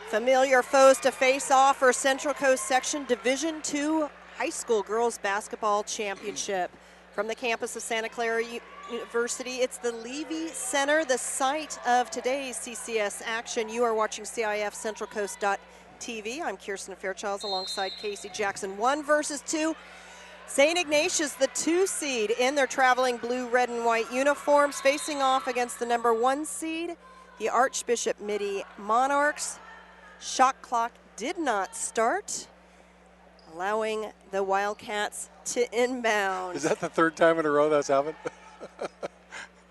Familiar foes to face off for Central Coast Section Division II High School Girls Basketball Championship. From the campus of Santa Clara University, it's the Levy Center, the site of today's CCS action. You are watching CIF-Central-Coast.tv. I'm Kirsten Fairchild alongside Casey Jackson. 1 versus 2. St. Ignatius, the 2 seed in their traveling blue, red, and white uniforms, facing off against the number 1 seed, the Archbishop Mitty Monarchs. Shot clock did not start, allowing the Wildcats to inbound. Is that the 3rd time in a row that's happened?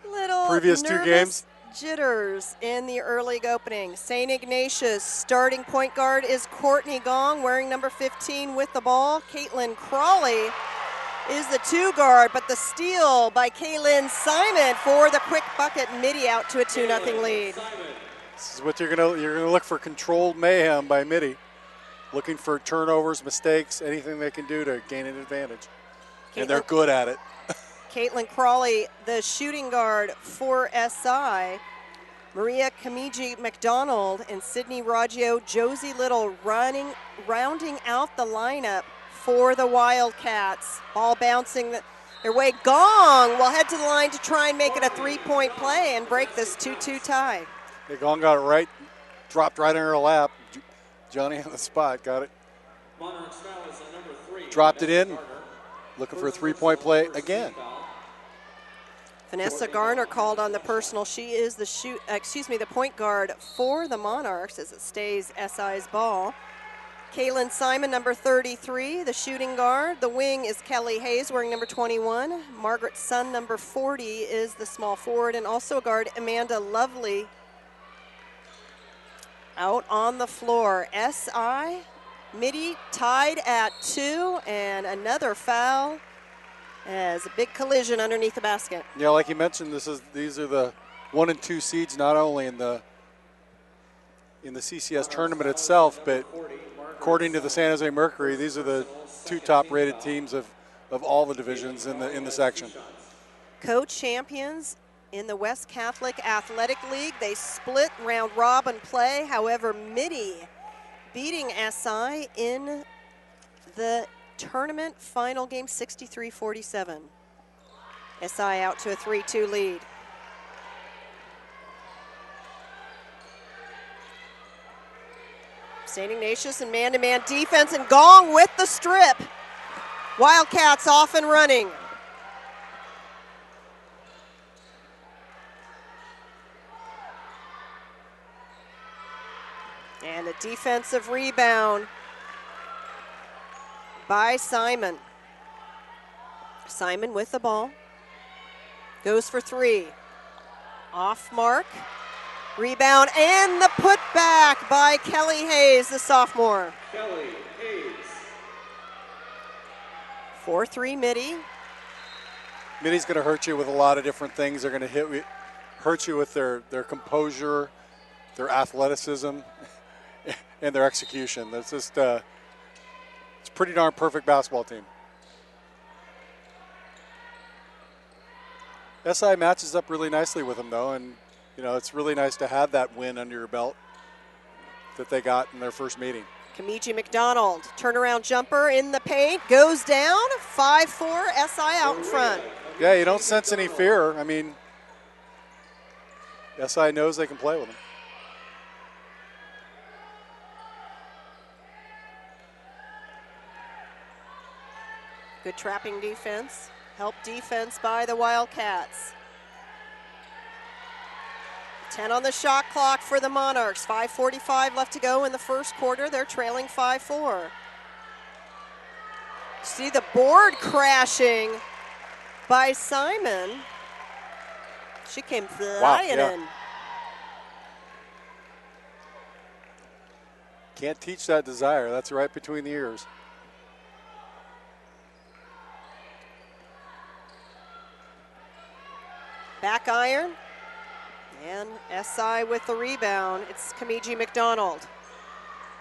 Little previous 2 games? Jitters in the early opening. St. Ignatius starting point guard is Courtney Gong, wearing number 15 with the ball. Caitlin Crawley is the 2 guard, but the steal by Kaylin Simon for the quick bucket. Mitty out to a 2-0 lead. This is what you're gonna look for, controlled mayhem by Mitty. Looking for turnovers, mistakes, anything they can do to gain an advantage. And they're good at it. Caitlin Crawley, the shooting guard for SI. Maria Kamiji McDonald and Sydney Raggio, Josie Little rounding out the lineup for the Wildcats. Ball bouncing their way. Gong will head to the line to try and make it a 3-point play and break this 2-2 tie. Hey, Gong got it right, dropped right in her lap. Johnny on the spot, got it. Dropped it in, looking for a 3-point play again. Vanessa Garner called on the personal. She is the point guard for the Monarchs as it stays SI's ball. Kaylin Simon, number 33, the shooting guard. The wing is Kelly Hayes, wearing number 21. Margaret Sun, number 40, is the small forward, and also guard Amanda Lovely out on the floor. SI, Mitty tied at 2, and another foul as a big collision underneath the basket. Yeah, like you mentioned, these are the 1 and 2 seeds, not only in the CCS tournament itself, but according to the San Jose Mercury, these are the 2 top-rated teams of all the divisions in the section. Co-champions in the West Catholic Athletic League. They split round robin play. However, Mitty beating SI in the tournament final game 63-47. SI out to a 3-2 lead. St. Ignatius and man-to-man defense, and Gong with the strip. Wildcats off and running. And a defensive rebound by Simon. Simon with the ball. Goes for 3. Off mark. Rebound and the putback by Kelly Hayes, the sophomore. Kelly Hayes. 4-3 Mitty. Mitty's going to hurt you with a lot of different things. They're going to hurt you with their composure, their athleticism, and their execution. That's just it's a pretty darn perfect basketball team. SI matches up really nicely with them, though, and it's really nice to have that win under your belt that they got in their first meeting. Kamiji McDonald, turnaround jumper in the paint, goes down, 5-4, SI out in front. Yeah, you don't sense any fear. I mean, SI knows they can play with them. Good trapping defense, help defense by the Wildcats. 10 on the shot clock for the Monarchs. 5:45 left to go in the first quarter. They're trailing 5-4. See the board crashing by Simon. She came flying in. Can't teach that desire. That's right between the ears. Back iron. And SI with the rebound. It's Kamiji McDonald.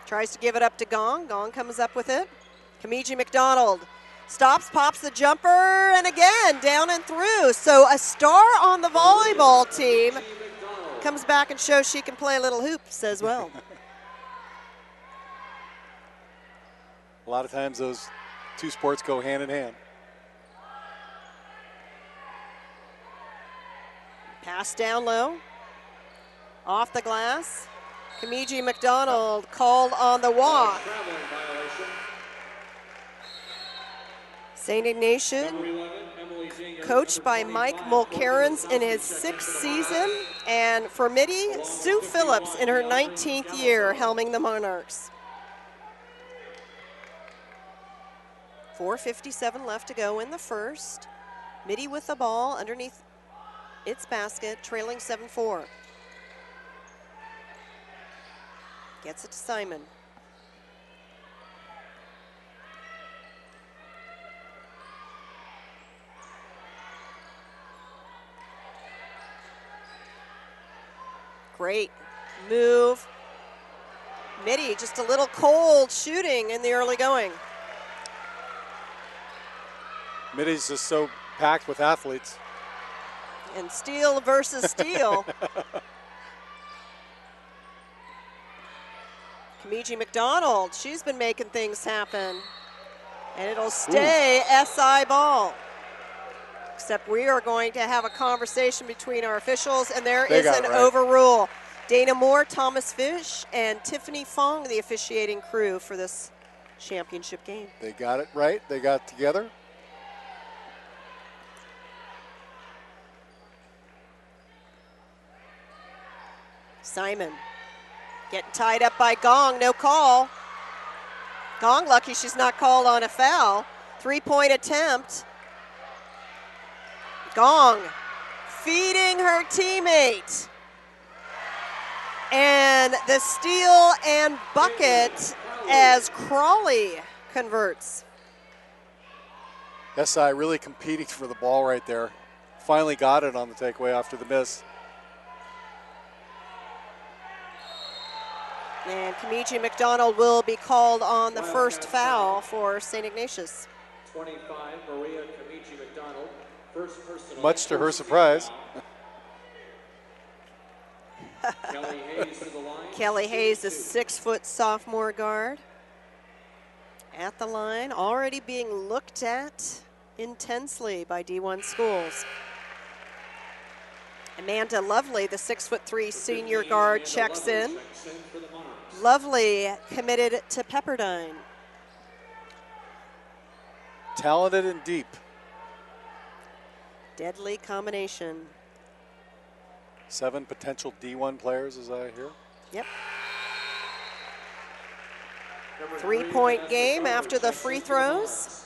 Tries to give it up to Gong. Gong comes up with it. Kamiji McDonald stops, pops the jumper, and again, down and through. So a star on the volleyball team comes back and shows she can play little hoops as well. A lot of times those two sports go hand in hand. Pass down low. Off the glass. Kamiji McDonald called on the walk. St. Ignatius, coached by Mike Mulcairns in his 6th season. And for Mitty, Sue Phillips in her 19th year helming the Monarchs. 4:57 left to go in the first. Mitty with the ball underneath its basket, trailing 7-4. Gets it to Simon. Great move. Mitty just a little cold shooting in the early going. Mitty's just so packed with athletes. And steal versus steal. Kamiji McDonald, she's been making things happen. And it'll stay SI ball. Except we are going to have a conversation between our officials, and there is an overrule. Dana Moore, Thomas Fish, and Tiffany Fong, the officiating crew for this championship game. They got it right. They got together. Simon getting tied up by Gong, no call. Gong lucky she's not called on a foul. 3-point attempt. Gong feeding her teammate. And the steal and bucket as Crawley converts. SI really competing for the ball right there. Finally got it on the takeaway after the miss. And Kamiji McDonald will be called on the first foul for St. Ignatius. 25, Maria Kamiji McDonald, first personal. Much to her surprise. Kelly Hayes to the line. Kelly Hayes, the 6-foot sophomore guard. At the line, already being looked at intensely by D1 schools. Amanda Lovely, the 6'3" senior guard, checks in. Lovely committed to Pepperdine. Talented and deep. Deadly combination. 7 potential D1 players, as I hear. Yep. 3-point game after the free throws.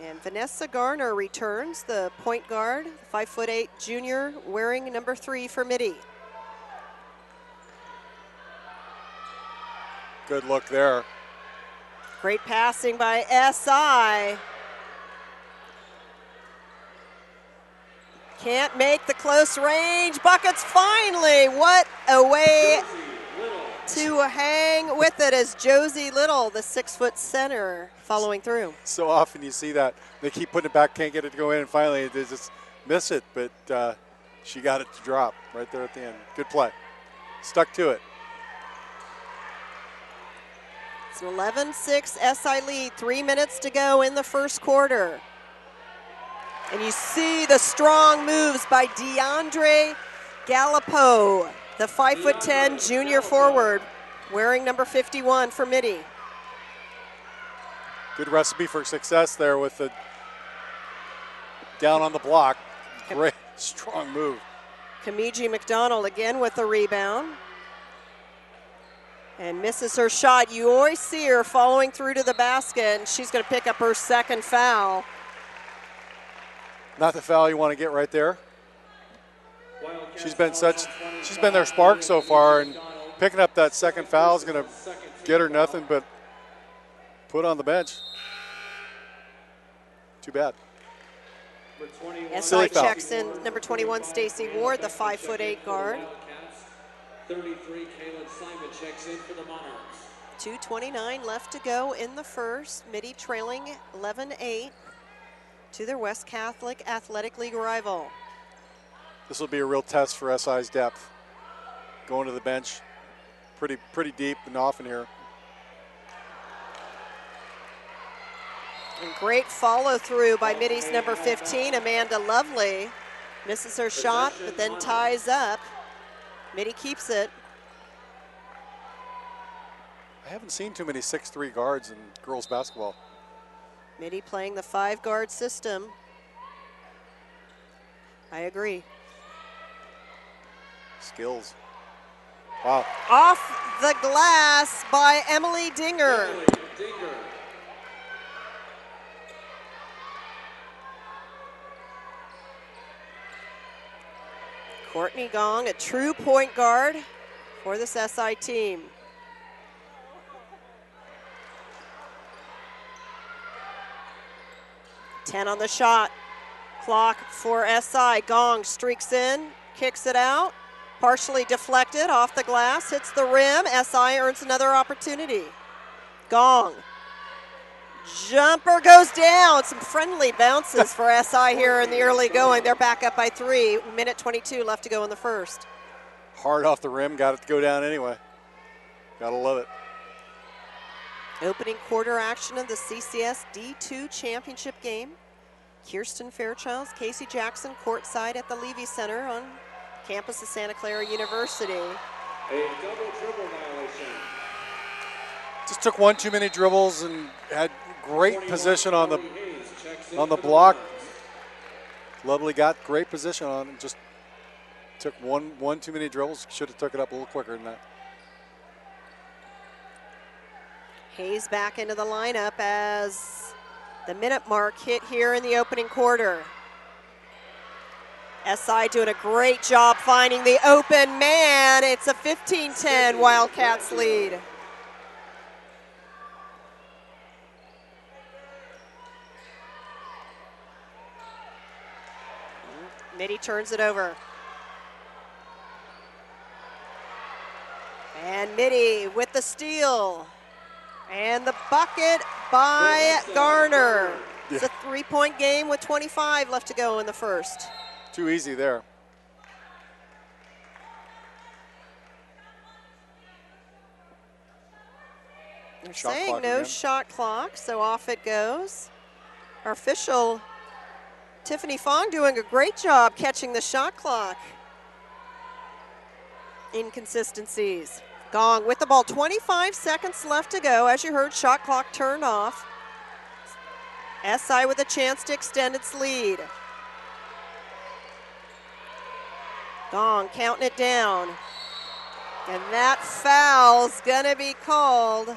And Vanessa Garner returns, the point guard, 5'8" junior, wearing number 3 for Mitty. Good look there. Great passing by SI. Can't make the close range buckets finally. What a way to hang with it as Josie Little, the 6-foot center, following through. So often you see that. They keep putting it back, can't get it to go in, and finally they just miss it, but she got it to drop right there at the end. Good play. Stuck to it. It's an 11-6 SI lead, 3 minutes to go in the first quarter. And you see the strong moves by DeAndre Gallipo, the 5'10" junior forward, wearing number 51 for Mitty. Good recipe for success there with the down on the block. Great, strong move. Kamiji McDonald again with the rebound. And misses her shot. You always see her following through to the basket, and she's going to pick up her second foul. Not the foul you want to get right there. She's been their spark so far, and picking up that second foul is going to get her nothing but put on the bench. Too bad. SI checks in number 21, Stacey Ward, the 5'8" guard. 33, Kaylin Simon checks in for the Monarchs. 2:29 left to go in the first. Mitty trailing 11-8 to their West Catholic Athletic League rival. This will be a real test for SI's depth. Going to the bench pretty deep and often here. And great follow through by Mitty's number 15, Amanda Lovely. Misses her shot, but then ties up. Mitty keeps it. I haven't seen too many 6'3" guards in girls basketball. Mitty playing the 5-guard system. I agree. Skills. Wow. Off the glass by Emily Dinger. Courtney Gong, a true point guard for this SI team. Ten on the shot clock for SI. Gong streaks in, kicks it out, partially deflected off the glass, hits the rim. SI earns another opportunity. Gong. Jumper goes down. Some friendly bounces for SI here in the early going. They're back up by 3. Minute 22 left to go in the first. Hard off the rim, got it to go down anyway. Gotta love it. Opening quarter action of the CCS D2 championship game. Kirsten Fairchilds, Casey Jackson courtside at the Levy Center on campus of Santa Clara University. A double dribble violation. Just took one too many dribbles and had great position on the block. Lovely got great position on it. Just took one too many dribbles. Should have took it up a little quicker than that. Hayes back into the lineup as the minute mark hit here in the opening quarter. SI doing a great job finding the open man. It's a 15-10 Wildcats lead. Mitty turns it over. And Mitty with the steal. And the bucket by Garner. It's a 3-point game with 25 left to go in the first. Too easy there. They're saying no shot clock, so off it goes. Our official, Tiffany Fong, doing a great job catching the shot clock. Inconsistencies. Gong with the ball, 25 seconds left to go. As you heard, shot clock turned off. SI with a chance to extend its lead. Gong counting it down. And that foul's gonna be called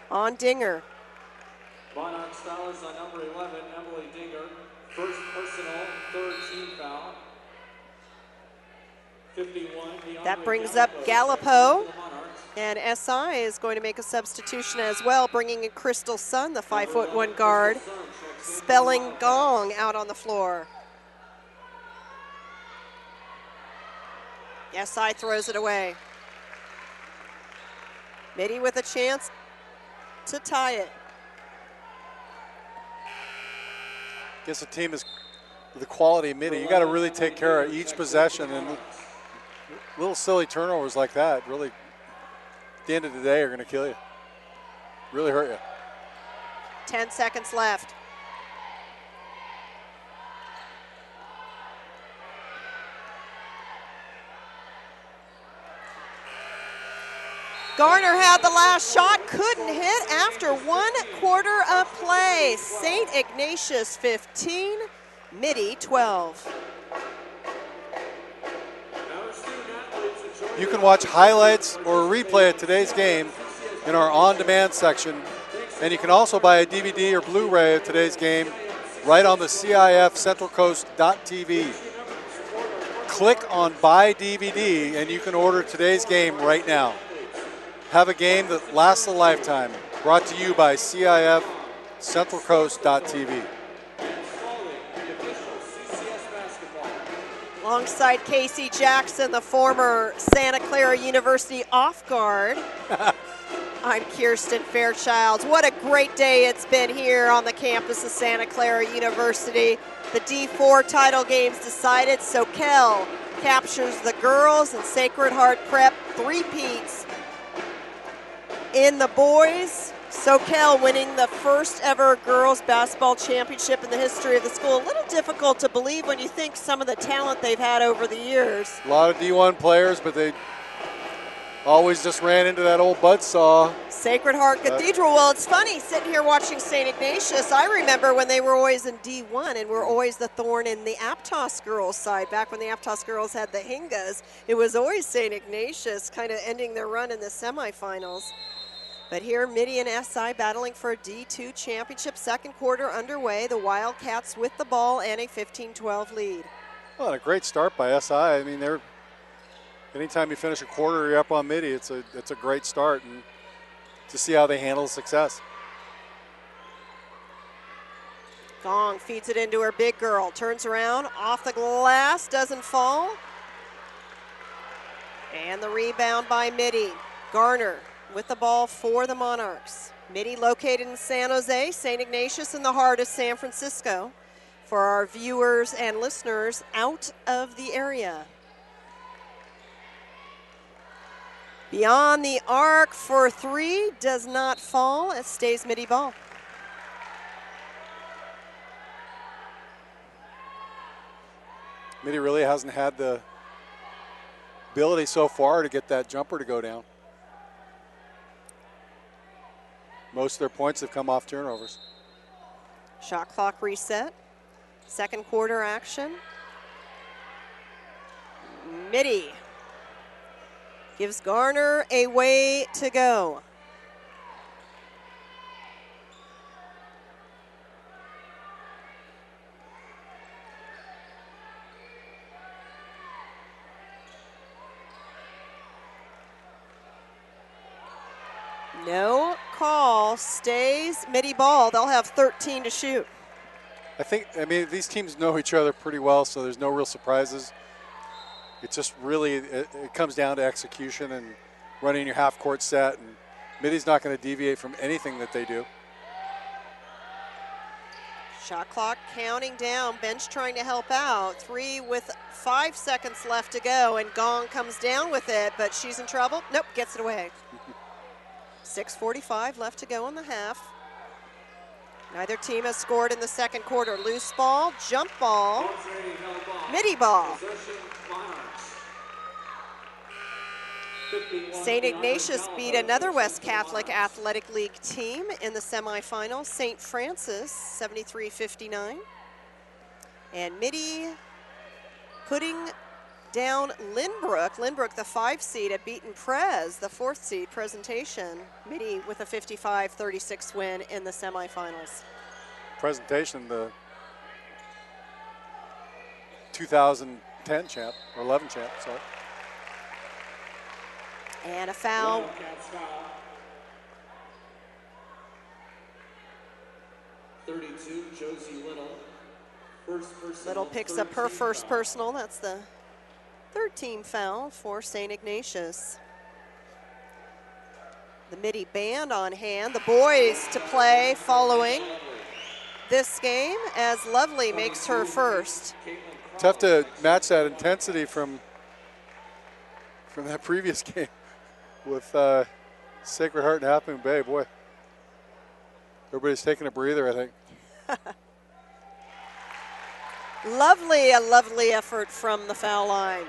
on Dinger. Monarch foul is on number 11, Emily Dinger. First personal, third team foul. 51. That brings up Gallipo, and SI is going to make a substitution as well, bringing in Crystal Sun, the 5'1" guard, spelling Gong out on the floor. SI throws it away. Mitty with a chance to tie it. Guess the team is the quality of Mitty. You got to really take care of each possession, and little silly turnovers like that really, at the end of the day, are going to kill you. Really hurt you. 10 seconds left. Garner had the last shot, couldn't hit after 1 quarter of play. St. Ignatius 15, Mitty 12. You can watch highlights or a replay of today's game in our on-demand section, and you can also buy a DVD or Blu-ray of today's game right on the CIF-Central-Coast.tv. Click on Buy DVD, and you can order today's game right now. Have a game that lasts a lifetime. Brought to you by CIF-Central-Coast.tv. Alongside Casey Jackson, the former Santa Clara University off guard. I'm Kirsten Fairchilds. What a great day it's been here on the campus of Santa Clara University. The D4 title game's decided. Soquel captures the girls, and Sacred Heart Prep three-peats in the boys. Soquel winning the first ever girls basketball championship in the history of the school. A little difficult to believe when you think some of the talent they've had over the years. A lot of D1 players, but they always just ran into that old buzzsaw. Sacred Heart Cathedral. Well, it's funny sitting here watching St. Ignatius. I remember when they were always in D1 and were always the thorn in the Aptos girls side. Back when the Aptos girls had the Hingas, it was always St. Ignatius kind of ending their run in the semifinals. But here, Mitty and SI battling for a D2 championship. Second quarter underway. The Wildcats with the ball and a 15-12 lead. Well, and a great start by SI. I mean, anytime you finish a quarter, you're up on Mitty. It's a great start, and to see how they handle success. Gong feeds it into her big girl. Turns around, off the glass, doesn't fall. And the rebound by Mitty. Garner with the ball for the Monarchs. Mitty located in San Jose, St. Ignatius in the heart of San Francisco. For our viewers and listeners out of the area. Beyond the arc for three, does not fall. It stays Mitty ball. Mitty really hasn't had the ability so far to get that jumper to go down. Most of their points have come off turnovers. Shot clock reset. Second quarter action. Mitty gives Garner a way to go. No call, stays Mitty ball. They'll have 13 to shoot. I mean, these teams know each other pretty well, so there's no real surprises. It's just really, it comes down to execution and running your half-court set, and Mitty's not going to deviate from anything that they do. Shot clock counting down, bench trying to help out. Three with 5 seconds left to go, and Gong comes down with it, but she's in trouble. Nope, gets it away. 6:45 left to go in the half. Neither team has scored in the second quarter. Loose ball, jump ball, Mitty ball. St. Ignatius beat another West Catholic Athletic League team in the semifinals, St. Francis, 73-59. And Mitty putting down Lynbrook. Lynbrook, the 5 seed, had beaten Prez, the 4th seed presentation. Mitty with a 55-36 win in the semifinals. Presentation, the 2010 champ, or 11 champ, sorry. And a foul. 32, Josie Little. First personal. Little picks up her first personal. That's the 3rd team foul for St. Ignatius. The Mitty band on hand. The boys to play following this game as Lovely makes her first. Tough to match that intensity from that previous game with Sacred Heart and Half Moon Bay. Boy, everybody's taking a breather, I think. A lovely effort from the foul line.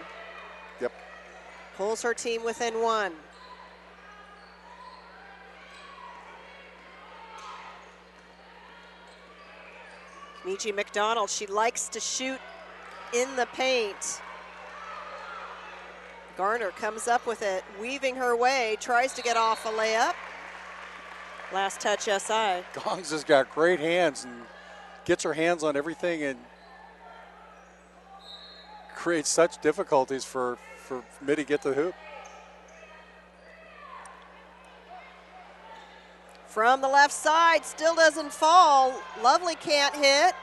Yep. Pulls her team within 1. Michi McDonald, she likes to shoot in the paint. Garner comes up with it, weaving her way, tries to get off a layup. Last touch, SI. Gong's has got great hands and gets her hands on everything and creates such difficulties for Mitty to get to the hoop. From the left side, still doesn't fall. Lovely can't hit.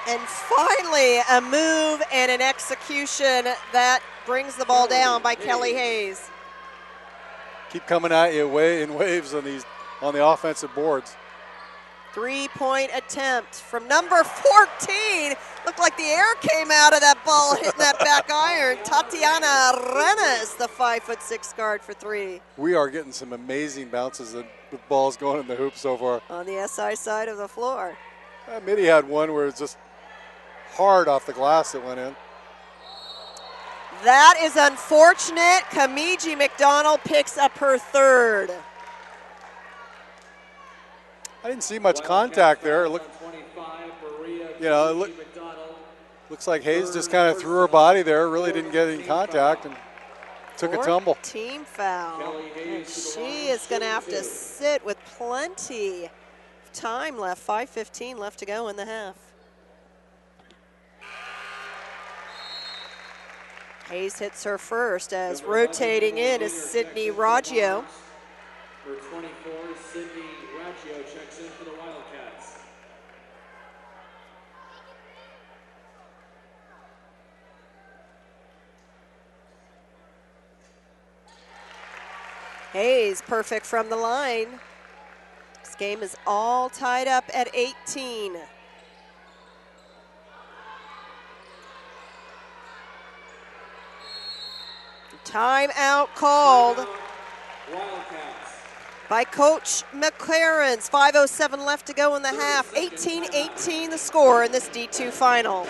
And finally, a move and an execution that brings the ball down by Kelly Hayes. Keep coming at you in waves on the offensive boards. 3-point attempt from number 14. Looked like the air came out of that ball hitting that back iron. Tatiana Renes, the 5'6" guard for three. We are getting some amazing bounces with balls going in the hoop so far. On the SI side of the floor. Mitty had one where it's just hard off the glass that went in. That is unfortunate. Kamiji McDonald picks up her third. I didn't see much contact there. It looked, looks like Hayes just kind of threw her body there, really didn't get any contact and took a tumble. Team foul. And she is going to have to sit with plenty of time left. 5:15 left to go in the half. Hayes hits her first as rotating in is Sydney Raggio. Number 24, Sydney Raggio checks in for the Wildcats. Hayes perfect from the line. This game is all tied up at 18. Timeout called by Coach McLaren's. 5:07 left to go in the half. 18-18 the score in this D2 final.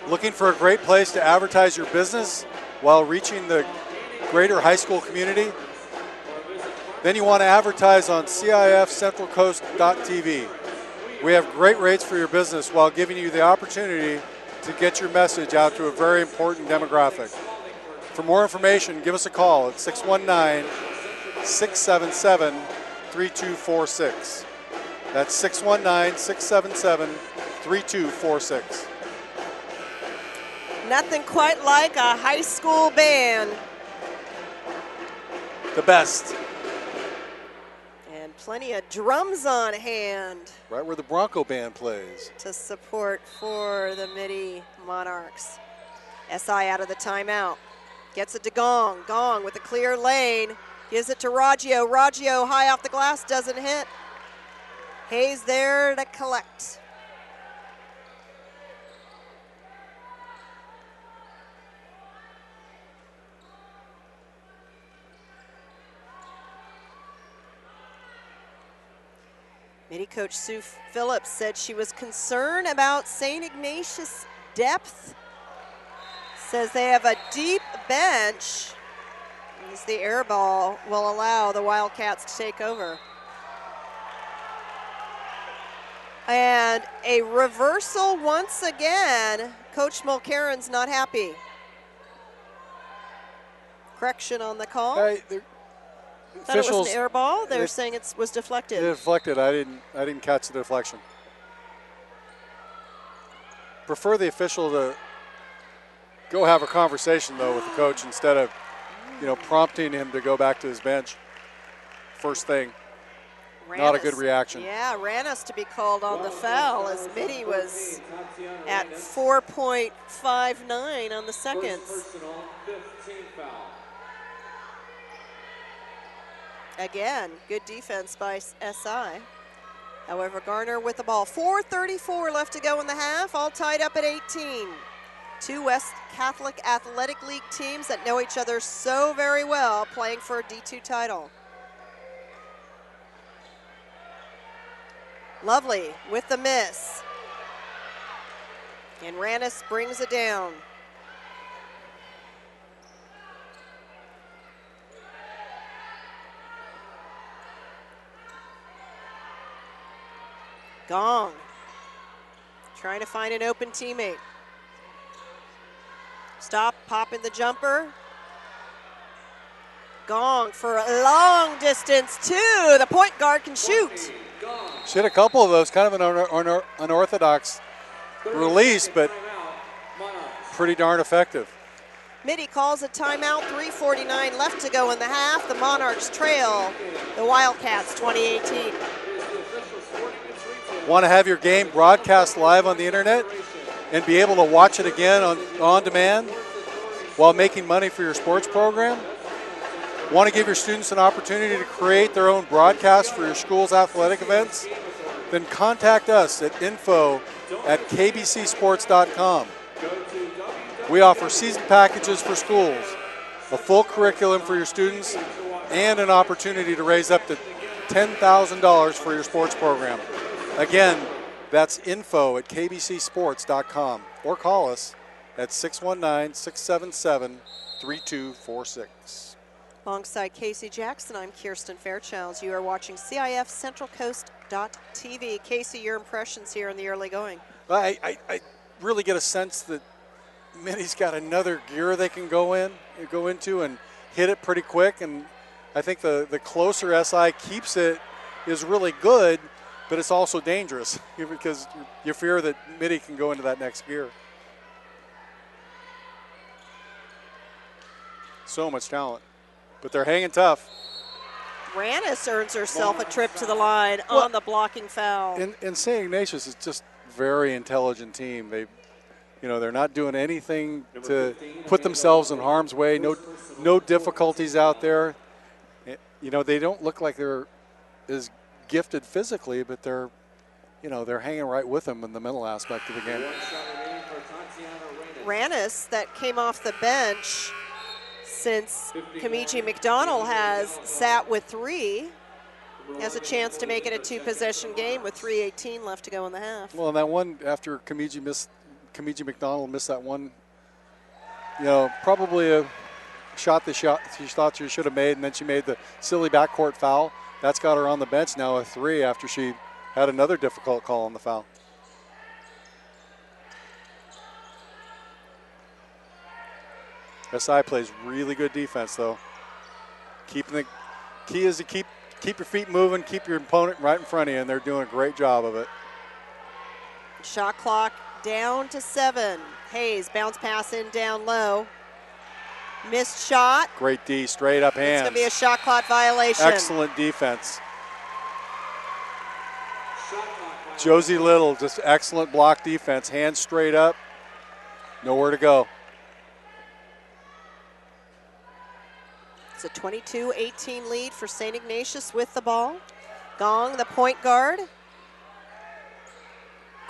Looking for a great place to advertise your business while reaching the greater high school community? Then you want to advertise on CIF-Central-Coast.tv. We have great rates for your business while giving you the opportunity to get your message out to a very important demographic. For more information, give us a call at 619-677-3246. That's 619-677-3246. Nothing quite like a high school band. The best. And plenty of drums on hand. Right where the Bronco band plays. To support for the Mitty Monarchs. SI out of the timeout. Gets it to Gong. Gong with a clear lane. Gives it to Raggio. Raggio high off the glass, doesn't hit. Hayes there to collect. Mitty coach Sue Phillips said she was concerned about St. Ignatius' depth. Says they have a deep bench. As the air ball will allow the Wildcats to take over. And a reversal once again. Coach Mulcairn's not happy. Correction on the call. Thought it was an air ball. They're saying it was deflected. It deflected. I didn't catch the deflection. Prefer the official to go have a conversation though with the coach instead of, prompting him to go back to his bench. First thing. Not a good reaction. Yeah, Ranis to be called on the foul as Mitty was at 4.59 on the seconds. Personal, 15 foul. Again, good defense by SI. However, Garner with the ball. 4:34 left to go in the half, all tied up at 18. Two West Catholic Athletic League teams that know each other so very well playing for a D2 title. Lovely with the miss. And Ranis brings it down. Gong, trying to find an open teammate. Stop, popping the jumper. Gong for a long distance too. The point guard can shoot. She had a couple of those, kind of an unorthodox release, but pretty darn effective. Mitty calls a timeout, 3:49 left to go in the half. The Monarchs trail the Wildcats 2018. Want to have your game broadcast live on the internet and be able to watch it again on demand while making money for your sports program? Want to give your students an opportunity to create their own broadcast for your school's athletic events? Then contact us at info@kbcsports.com. We offer season packages for schools, a full curriculum for your students, and an opportunity to raise up to $10,000 for your sports program. Again, that's info@kbcsports.com, or call us at 619-677-3246. Alongside Casey Jackson, I'm Kirsten Fairchilds. You are watching CIF-Central-Coast.tv. Casey, your impressions here in the early going? I really get a sense that Mitty's got another gear they can go into and hit it pretty quick, and I think the closer SI keeps it is really good, but it's also dangerous because you fear that Mitty can go into that next gear. So much talent, but they're hanging tough. Rannis earns herself a trip to the line on the blocking foul. And St. Ignatius is just a very intelligent team. They're not doing anything to put themselves in harm's way. No difficulties out there. They don't look like they're as gifted physically, but they're hanging right with them in the mental aspect of the game. Rannis, that came off the bench since Kamiji McDonald has sat with 3, has a chance to make it a 2-possession game with 3:18 left to go in the half. Well, and that one after Kamiji McDonald missed that one, probably a shot she thought she should have made, and then she made the silly backcourt foul. That's got her on the bench now at 3 after she had another difficult call on the foul. SI plays really good defense, though. Key is to keep your feet moving, keep your opponent right in front of you, and they're doing a great job of it. Shot clock down to 7. Hayes, bounce pass in down low. Missed shot. Great D, straight up hands. It's going to be a shot clock violation. Excellent defense. Josie Little, just excellent block defense. Hands straight up, nowhere to go. It's a 22-18 lead for St. Ignatius with the ball. Gong, the point guard.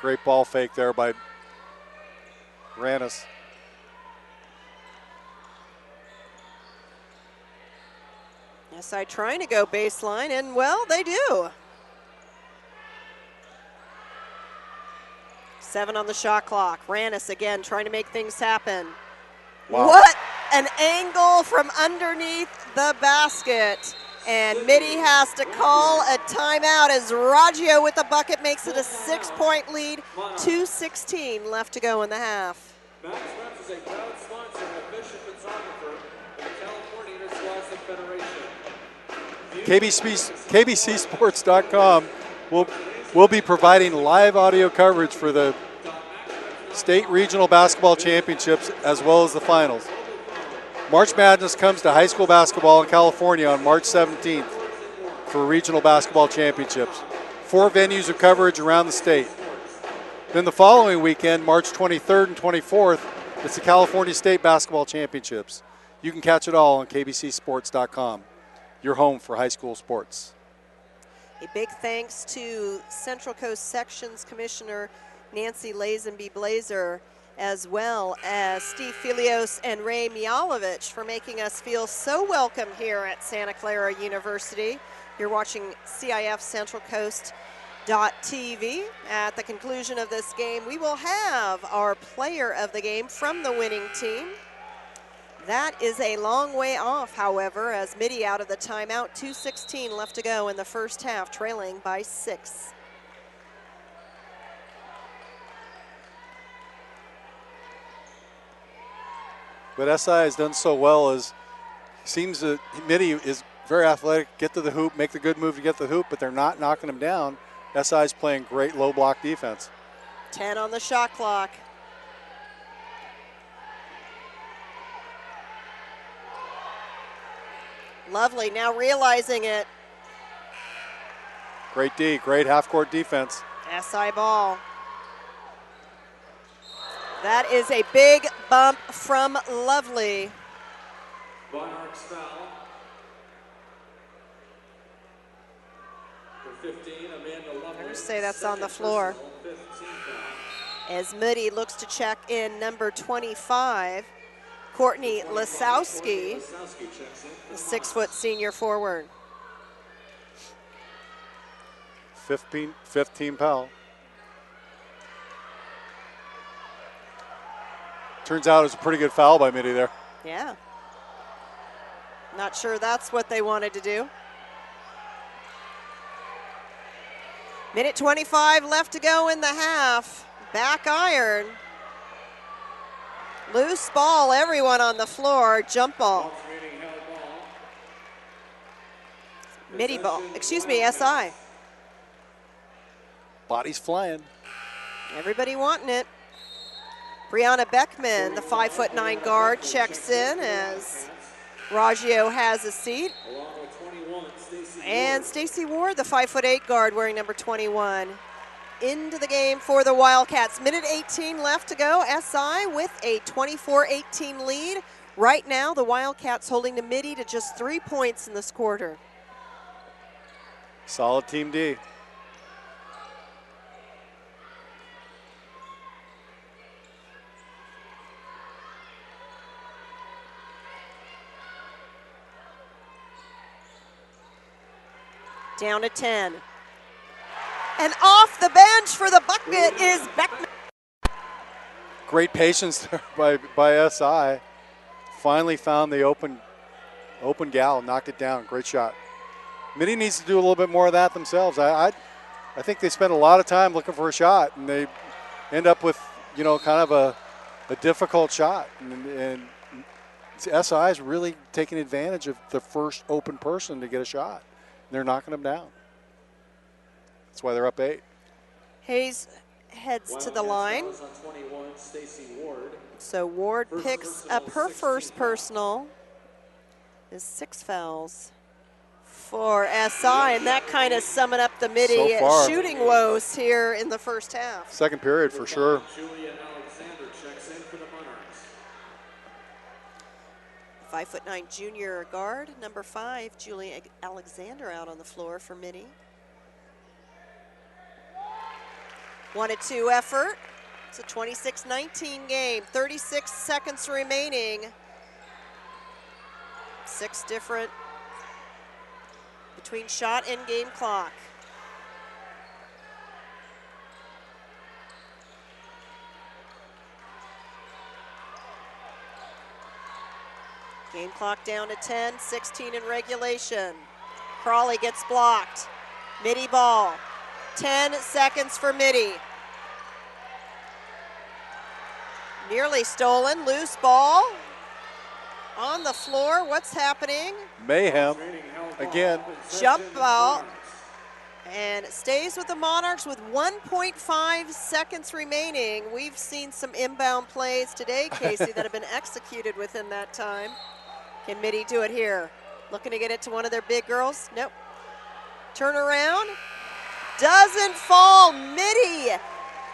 Great ball fake there by Rannis. SI trying to go baseline, and well, they do. 7 on the shot clock. Rannis again trying to make things happen. Wow. What an angle from underneath the basket. And Mitty has to call a timeout as Raggio with the bucket makes it a 6-point lead. 2:16 left to go in the half. Max Reps is a proud sponsor and official photographer of the California Interscholastic Federation. KBCsports.com will be providing live audio coverage for the state regional basketball championships as well as the finals. March Madness comes to high school basketball in California on March 17th for regional basketball championships. 4 venues of coverage around the state. Then the following weekend, March 23rd and 24th, it's the California State Basketball Championships. You can catch it all on kbcsports.com, your home for high school sports. A big thanks to Central Coast Sections Commissioner Nancy Lazenby Blazer, as well as Steve Filios and Ray Mialovich for making us feel so welcome here at Santa Clara University. You're watching CIF-Central-Coast.tv. At the conclusion of this game, we will have our player of the game from the winning team. That is a long way off, however, as Mitty out of the timeout. 2:16 left to go in the first half, trailing by 6. What SI has done so well is, seems that Mitty is very athletic, get to the hoop, make the good move to get the hoop, but they're not knocking him down. SI's playing great low block defense. 10 on the shot clock. Lovely, now realizing it. Great D, great half-court defense. SI ball. That is a big bump from Lovely. Monarchs foul. 15, Amanda Lumley. I'm going to say that's on the floor. As Mitty looks to check in number 25, Courtney Lasowski, the 6-foot senior forward. 15 foul. Turns out it was a pretty good foul by Mitty there. Yeah. Not sure that's what they wanted to do. Minute 25 left to go in the half. Back iron. Loose ball, everyone on the floor. Jump ball. Mitty ball, excuse me, SI. Body's flying. Everybody wanting it. Brianna Beckman, the 5'9" guard, checks in as Raggio has a seat. And Stacy Ward, the 5'8" guard, wearing number 21. Into the game for the Wildcats. Minute 18 left to go. SI with a 24-18 lead. Right now, the Wildcats holding the Mitty to just 3 points in this quarter. Solid Team D. Down to 10. And off the bench for the bucket is Beckman. Great patience there by SI. Finally found the open gal, knocked it down. Great shot. Mitty needs to do a little bit more of that themselves. I think they spend a lot of time looking for a shot, and they end up with, kind of a difficult shot. And SI is really taking advantage of the first open person to get a shot. They're knocking them down. That's why they're up 8. Hayes heads to the line. So Ward picks up her first personal. Is 6 fouls for SI, and that kind of summing up the Mitty shooting woes here in the first half. Second period for sure. 5'9" junior guard, number 5, Julia Alexander, out on the floor for Mitty. 1-2 effort. It's a 26-19 game. 36 seconds remaining. 6 different between shot and game clock. Game clock down to 10, 16 in regulation. Crawley gets blocked. Mitty ball. 10 seconds for Mitty. Nearly stolen, loose ball. On the floor, what's happening? Mayhem again. Jump ball. And it stays with the Monarchs with 1.5 seconds remaining. We've seen some inbound plays today, Casey, that have been executed within that time. Can Mitty do it here? Looking to get it to one of their big girls? Nope. Turn around. Doesn't fall. Mitty,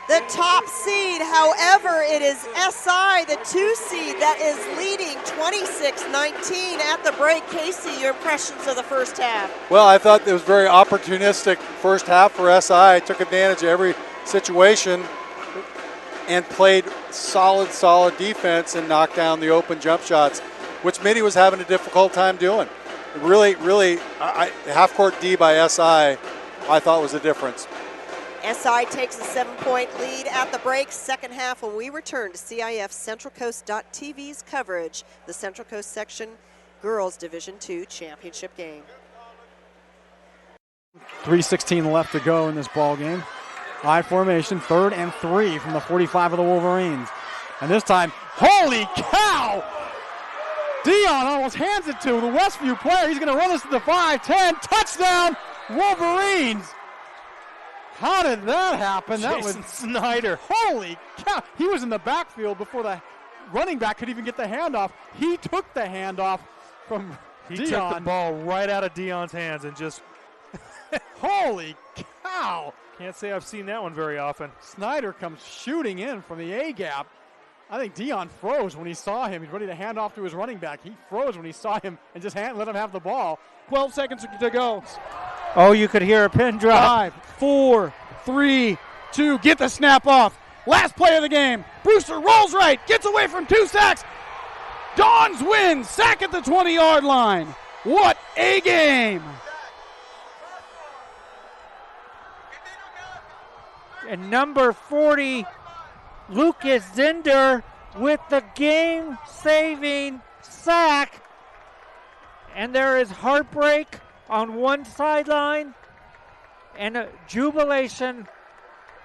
the top seed. However, it is SI, the 2 seed, that is leading 26-19 at the break. Casey, your impressions of the first half? Well, I thought it was very opportunistic first half for SI. Took advantage of every situation and played solid defense and knocked down the open jump shots, which Mitty was having a difficult time doing. Really, half-court D by SI, I thought was the difference. SI takes a 7-point lead at the break. Second half when we return to CIF-Central-Coast.tv's coverage, the Central Coast Section Girls Division II Championship game. 3:16 left to go in this ball game. I formation, 3rd and 3 from the 45 of the Wolverines. And this time, holy cow! Dion almost hands it to the Westview player. He's going to run us to the 5-10. Touchdown, Wolverines! How did that happen? That was Snyder. Holy cow! He was in the backfield before the running back could even get the handoff. He took the handoff from Dion. He took the ball right out of Dion's hands and just... Holy cow! Can't say I've seen that one very often. Snyder comes shooting in from the A-gap. I think Dion froze when he saw him. He's ready to hand off to his running back. He froze when he saw him and just let him have the ball. 12 seconds to go. Oh, you could hear a pin drop. 5, 4, 3, 2. Get the snap off. Last play of the game. Brewster rolls right. Gets away from 2 sacks. Dons win. Sack at the 20-yard line. What a game. And number 40, Lucas Zinder with the game-saving sack. And there is heartbreak on one sideline and a jubilation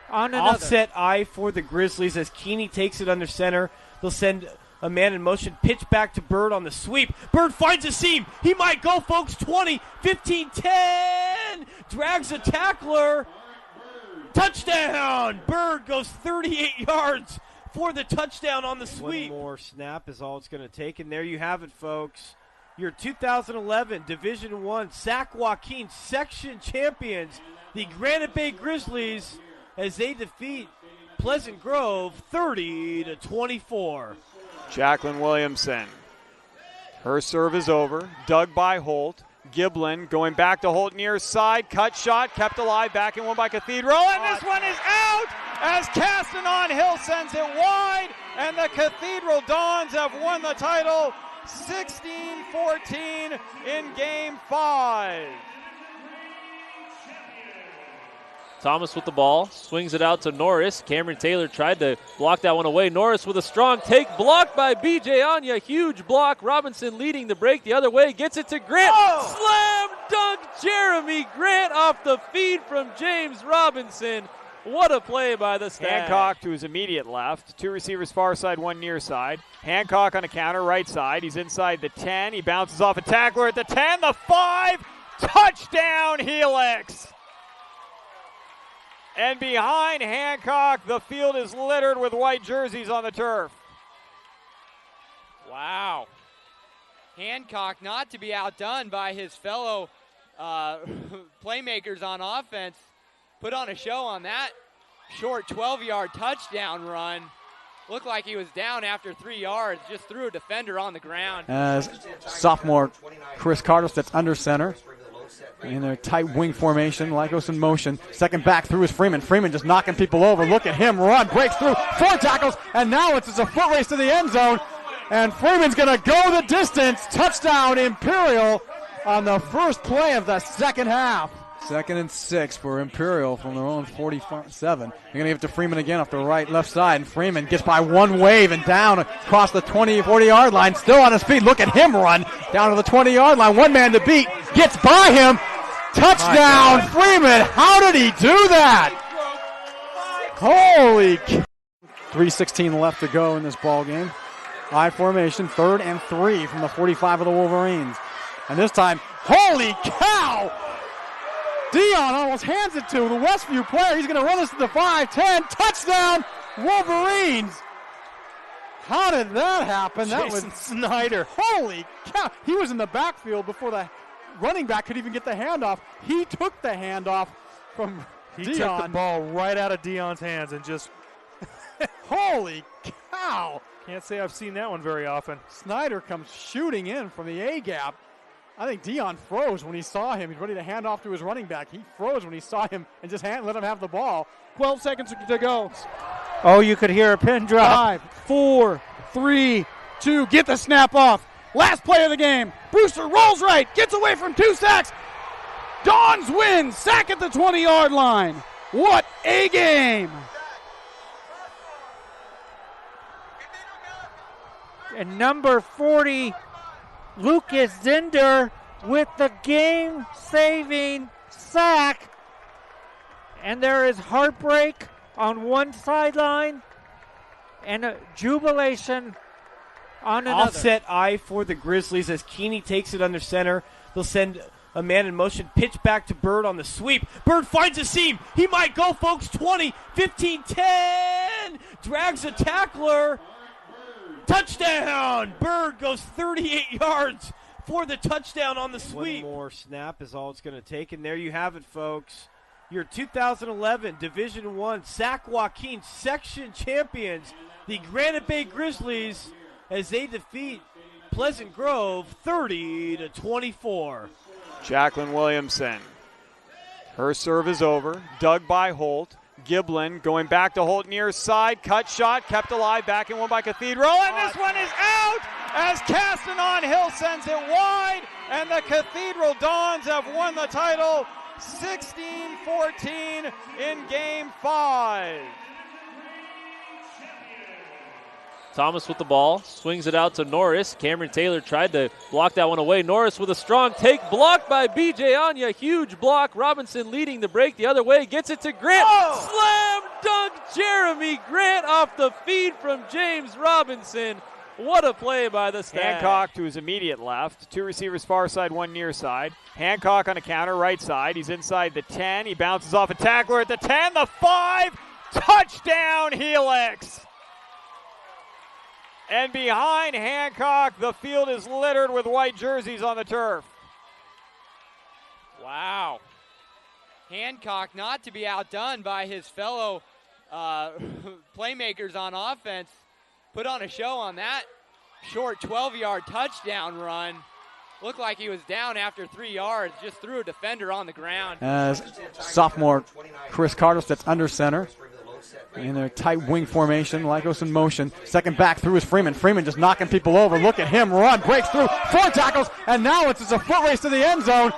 on another. Offset eye for the Grizzlies as Keeney takes it under center. They'll send a man in motion, pitch back to Bird on the sweep. Bird finds a seam. He might go, folks. 20, 15, 10. Drags a tackler. Touchdown! Bird goes 38 yards for the touchdown on the sweep. One more snap is all it's going to take. And there you have it, folks. Your 2011 Division I Sac Joaquin section champions, the Granite Bay Grizzlies, as they defeat Pleasant Grove 30-24. Jacqueline Williamson. Her serve is over. Dug by Holt. Giblin going back to Holt near side. Cut shot. Kept alive. Back and one by Cathedral. And this one is out as Caston on Hill sends it wide. And the Cathedral Dons have won the title 16-14 in Game 5. Thomas with the ball, swings it out to Norris. Cameron Taylor tried to block that one away. Norris with a strong take, blocked by B.J. Anya. Huge block. Robinson leading the break the other way, gets it to Grant. Slam dunk Jeremy Grant off the feed from James Robinson. What a play by the Stag. Hancock to his immediate left. 2 receivers far side, 1 near side. Hancock on a counter right side. He's inside the 10. He bounces off a tackler at the 10, the 5. Touchdown Helix. And behind Hancock, the field is littered with white jerseys on the turf. Wow. Hancock not to be outdone by his fellow playmakers on offense. Put on a show on that short 12-yard touchdown run. Looked like he was down after 3 yards, just threw a defender on the ground. As sophomore Chris Carter steps under center. In their tight wing formation, Lycos in motion. Second back through is Freeman. Freeman just knocking people over. Look at him run. Breaks through. 4 tackles. And now it's just a foot race to the end zone. And Freeman's going to go the distance. Touchdown Imperial on the first play of the second half. 2nd and 6 for Imperial from their own 47. They're going to give it to Freeman again off the left side. And Freeman gets by one wave and down across the 40-yard line. Still on his feet. Look at him run down to the 20-yard line. One man to beat. Gets by him. Touchdown, Freeman. How did he do that? Holy cow. 3:16 left to go in this ball game. I formation, 3rd and 3 from the 45 of the Wolverines. And this time, holy cow! Dion almost hands it to the Westview player. He's going to run this to the 5-10. Touchdown, Wolverines. How did that happen? That was Snyder. Holy cow. He was in the backfield before the running back could even get the handoff. He took the handoff from Dion. He took the ball right out of Dion's hands and just holy cow. Can't say I've seen that one very often. Snyder comes shooting in from the A-gap. I think Dion froze when he saw him. He's ready to hand off to his running back. He froze when he saw him and just let him have the ball. 12 seconds to go. Oh, you could hear a pin drop. 5, 4, 3, 2. Get the snap off. Last play of the game. Brewster rolls right. Gets away from 2 sacks. Dons win. Sack at the 20-yard line. What a game. And number 40, Lucas Zinder with the game-saving sack. And there is heartbreak on one sideline and a jubilation on another. Offset eye for the Grizzlies as Keeney takes it under center. They'll send a man in motion, pitch back to Bird on the sweep. Bird finds a seam. He might go, folks. 20, 15, 10. Drags a tackler. Touchdown! Bird goes 38 yards for the touchdown on the sweep. One more snap is all it's going to take. And there you have it, folks. Your 2011 Division I Sac Joaquin section champions, the Granite Bay Grizzlies, as they defeat Pleasant Grove 30-24. Jacqueline Williamson. Her serve is over. Dug by Holt. Giblin going back to Holt near side. Cut shot, kept alive. Back in one by Cathedral. And this one is out as Castanon Hill sends it wide. And the Cathedral Dons have won the title 16-14 in Game 5. Thomas with the ball, swings it out to Norris. Cameron Taylor tried to block that one away. Norris with a strong take, blocked by B.J. Anya. Huge block. Robinson leading the break the other way, gets it to Grant. Slam dunk Jeremy Grant off the feed from James Robinson. What a play by the Stag. Hancock to his immediate left. 2 receivers far side, 1 near side. Hancock on a counter right side. He's inside the 10. He bounces off a tackler at the 10. The 5. Touchdown Helix. And behind Hancock, the field is littered with white jerseys on the turf. Wow. Hancock not to be outdone by his fellow playmakers on offense. Put on a show on that short 12-yard touchdown run. Looked like he was down after 3 yards, just threw a defender on the ground. As sophomore Chris Carter steps under center. In their tight wing formation, Lycos in motion. Second back through is Freeman. Freeman just knocking people over. Look at him run, breaks through, 4 tackles, and now it's just a foot race to the end zone.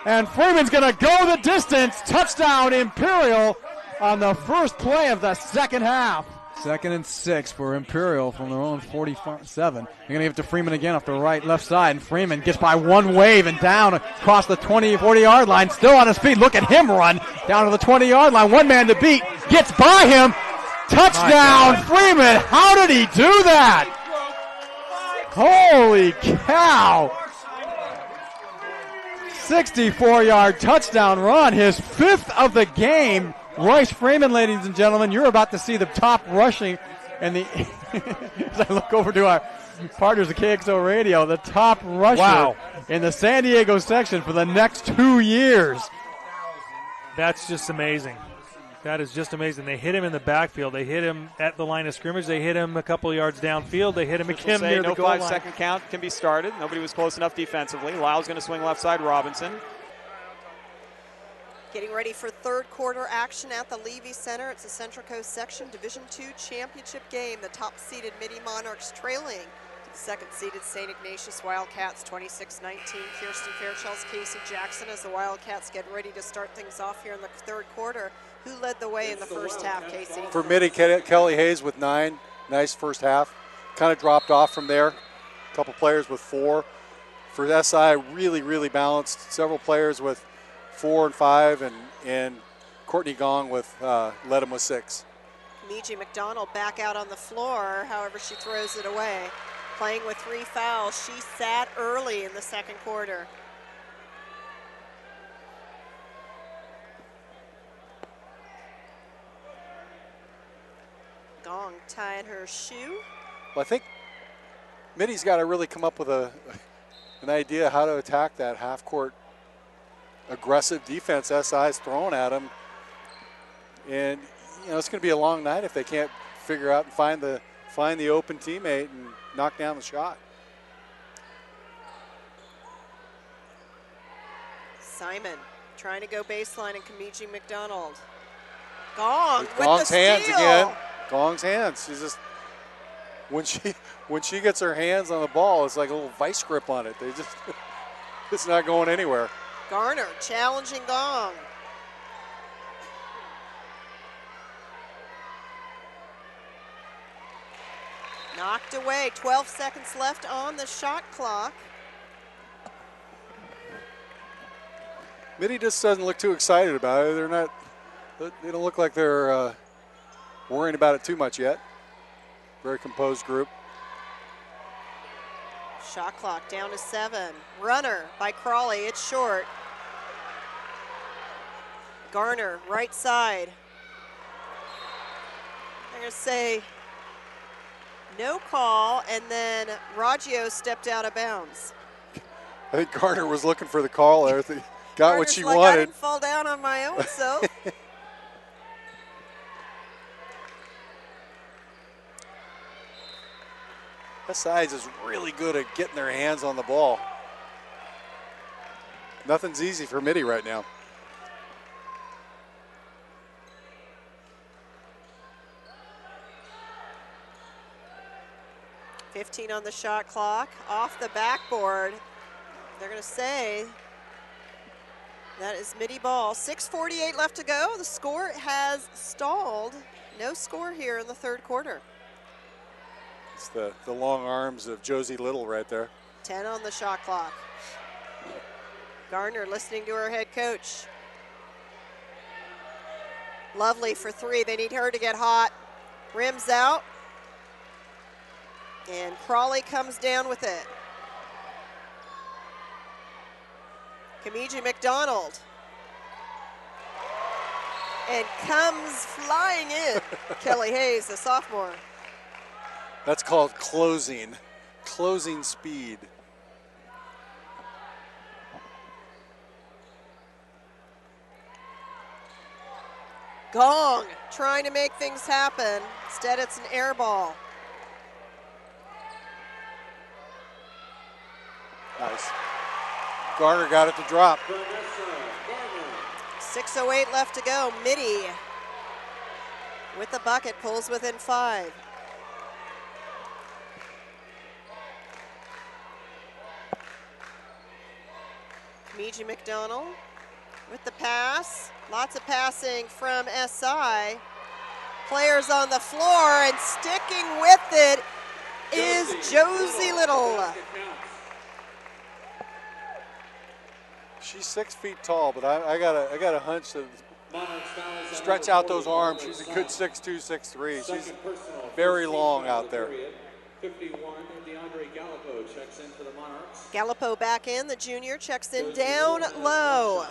And Freeman's going to go the distance. Touchdown Imperial on the first play of the second half. 2nd and 6 for Imperial from their own 47. They're going to give it to Freeman again off the left side. And Freeman gets by one wave and down across the 40-yard line. Still on his feet. Look at him run down to the 20-yard line. One man to beat. Gets by him. Touchdown Freeman. How did he do that? Holy cow. 64-yard touchdown run. His 5th of the game. Royce Freeman, ladies and gentlemen, you're about to see the top rushing and the as I look over to our partners at KXO Radio, the top rusher in the San Diego section for the next 2 years. That's just amazing. That is just amazing. They hit him in the backfield. They hit him at the line of scrimmage. They hit him a couple yards downfield. They hit him again near the goal line. No 5-second count can be started. Nobody was close enough defensively. Lyle's going to swing left side. Robinson. Getting ready for third quarter action at the Levy Center. It's the Central Coast Section Division II championship game. The top-seeded Mitty Monarchs trailing to the second-seeded St. Ignatius Wildcats 26-19. Kirsten Fairchilds, Casey Jackson as the Wildcats get ready to start things off here in the third quarter. Who led the way in the first half, Casey? For Mitty, Kelly Hayes with 9. Nice first half. Kind of dropped off from there. A couple players with 4. For SI, really, really balanced. Several players with 4 and 5, and Courtney Gong led him with 6. Kamiji McDonald back out on the floor. However, she throws it away. Playing with 3 fouls. She sat early in the second quarter. Gong tying her shoe. Well, I think Mitty's got to really come up with an idea how to attack that half-court aggressive defense SI's throwing at them. And, it's going to be a long night if they can't figure out and find the open teammate and knock down the shot. Simon trying to go baseline, and Kamiji McDonald. Gong with Gong's the hands steal. again. Gong's hands. She's just when she gets her hands on the ball, it's like a little vice grip on it. It's not going anywhere. Garner challenging Gong. Knocked away. 12 seconds left on the shot clock. Mitty just doesn't look too excited about it. They don't look like they're worrying about it too much yet. Very composed group. Shot clock down to 7. Runner by Crawley. It's short. Garner, right side. They're going to say no call, and then Raggio stepped out of bounds. I think Garner was looking for the call there. Got Garner's what she like, wanted. I didn't fall down on my own self. SI is just really good at getting their hands on the ball. Nothing's easy for Mitty right now. 15 on the shot clock. Off the backboard. They're going to say that is Mitty ball. 6:48 left to go. The score has stalled. No score here in the third quarter. It's the long arms of Josie Little right there. 10 on the shot clock. Gardner listening to her head coach. Lovely for three. They need her to get hot. Rims out. And Crawley comes down with it. Kamiji McDonald. And comes flying in. Kelly Hayes, the sophomore. That's called closing speed. Gong trying to make things happen. Instead, it's an air ball. Nice. Garner got it to drop. 6:08 left to go. Mitty with the bucket, pulls within 5. Kamiji McDonald with the pass. Lots of passing from SI. Players on the floor, and sticking with it is Josie Little. She's 6 feet tall, but I got a hunch that stretch out those arms. She's a good 6'2", 6'3". She's very long out there. 51, DeAndre Gallipo checks in for the Monarchs. Gallipo back in, the junior checks in down low.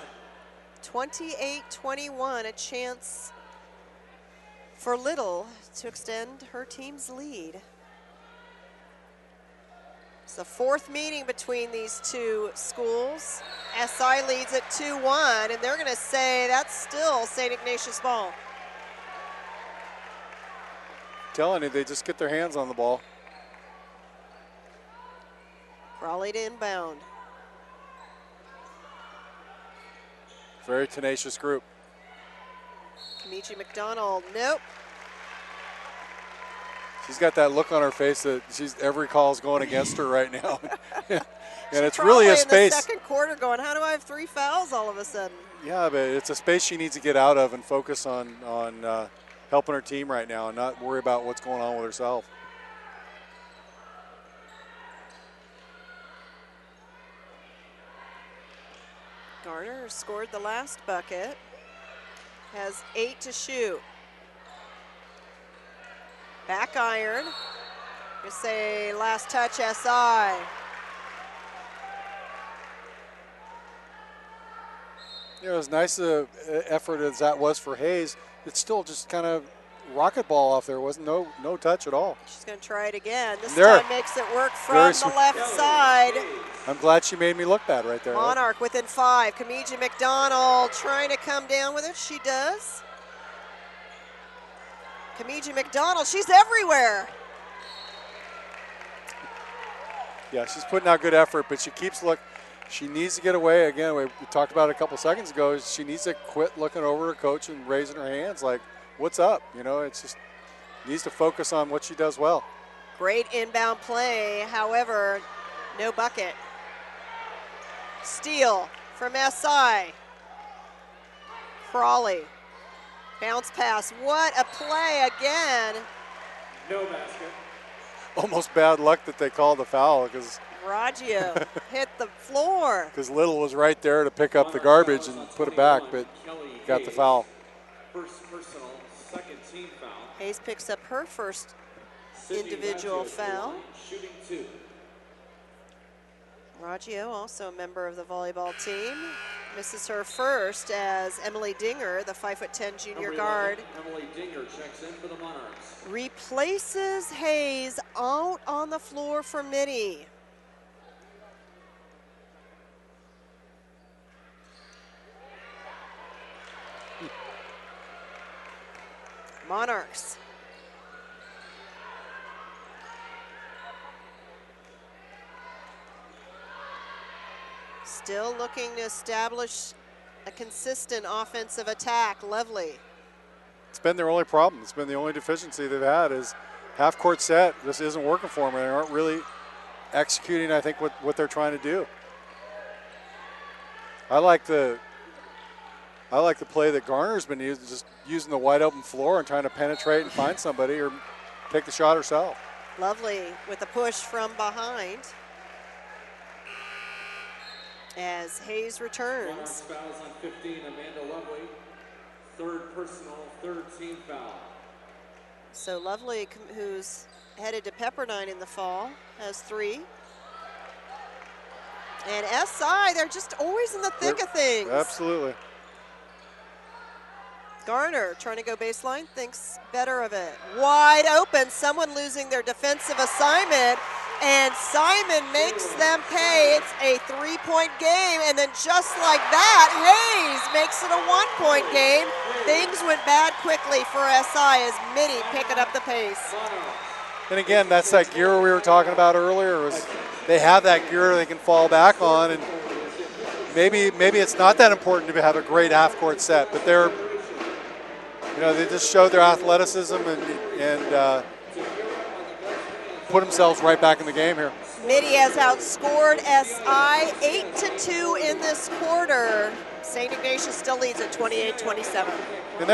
28-21, a chance for Little to extend her team's lead. It's the fourth meeting between these two schools. SI leads at 2-1, and they're going to say that's still St. Ignatius ball. Telling you, they just get their hands on the ball. Crawley to inbound. Very tenacious group. Kamiji McDonald, nope. She's got that look on her face that every call's going against her right now. And it's Probably really a in space. the second quarter going, how do I have 3 fouls all of a sudden? Yeah, but it's a space she needs to get out of and focus on helping her team right now and not worry about what's going on with herself. Garner scored the last bucket, has 8 to shoot. Back iron, you say last touch SI. You know, as nice an effort as that was for Hayes, it's still just kind of rocket ball off there. Wasn't no touch at all. She's going to try it again. This There. time makes it work from the left side. I'm glad she made me look bad right there. Monarch within 5. Kamiji McDonald trying to come down with it. She does. Kamiji McDonald, she's everywhere. Yeah, she's putting out good effort, but she keeps she needs to get away. Again, we talked about it a couple seconds ago. She needs to quit looking over her coach and raising her hands like, what's up? You know, it's just needs to focus on what she does well. Great inbound play, however, no bucket. Steal from SI. Crawley. Bounce pass. What a play again. No basket. Almost bad luck that they called the foul because Raggio hit the floor. Because Little was right there to pick up the garbage and put it back, but got the foul. First personal, second team foul. Hayes picks up her first individual foul. Shooting 2. Raggio, also a member of the volleyball team, misses her first as Emily Dinger, the 5'10" junior guard, Emily Dinger checks in for the Monarchs. replaces Hayes out on the floor for Mitty. Monarchs. Still looking to establish a consistent offensive attack. Lovely. It's been their only problem. It's been the only deficiency they've had is half-court set. This isn't working for them. They aren't really executing, I think, what they're trying to do. I like the play that Garner's been using, just using the wide open floor and trying to penetrate and find somebody or take the shot herself. Lovely with a push from behind as Hayes returns. Fouls on 15, Amanda Lovely. Third personal, third team foul. So Lovely, who's headed to Pepperdine in the fall, has 3. And SI, they're just always in the thick of things. Absolutely. Garner trying to go baseline, thinks better of it. Wide open, someone losing their defensive assignment, and Simon makes them pay. It's a 3-point game, and then just like that, Hayes makes it a 1-point game. Things went bad quickly for SI as Mitty picking up the pace. And again, that's that gear we were talking about earlier. They have that gear they can fall back on, and maybe it's not that important to have a great half-court set, but they just showed their athleticism and put themselves right back in the game here. Mitty has outscored SI 8-2 in this quarter. St. Ignatius still leads at 28-27. And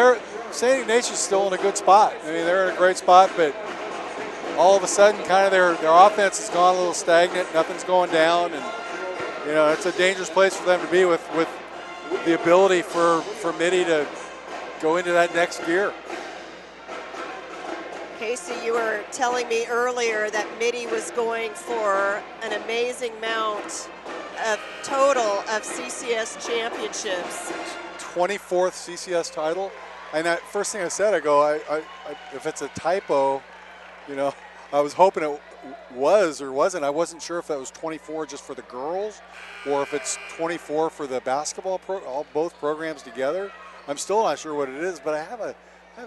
St. Ignatius still in a good spot. I mean, they're in a great spot, but all of a sudden, kind of their offense has gone a little stagnant. Nothing's going down, and it's a dangerous place for them to be with the ability for Mitty to go into that next gear. Casey, you were telling me earlier that Mitty was going for an amazing amount of total of CCS championships. 24th CCS title. And that first thing I said, I go, if it's a typo, I was hoping it was or wasn't. I wasn't sure if that was 24 just for the girls or if it's 24 for the basketball both programs together. I'm still not sure what it is, but I have a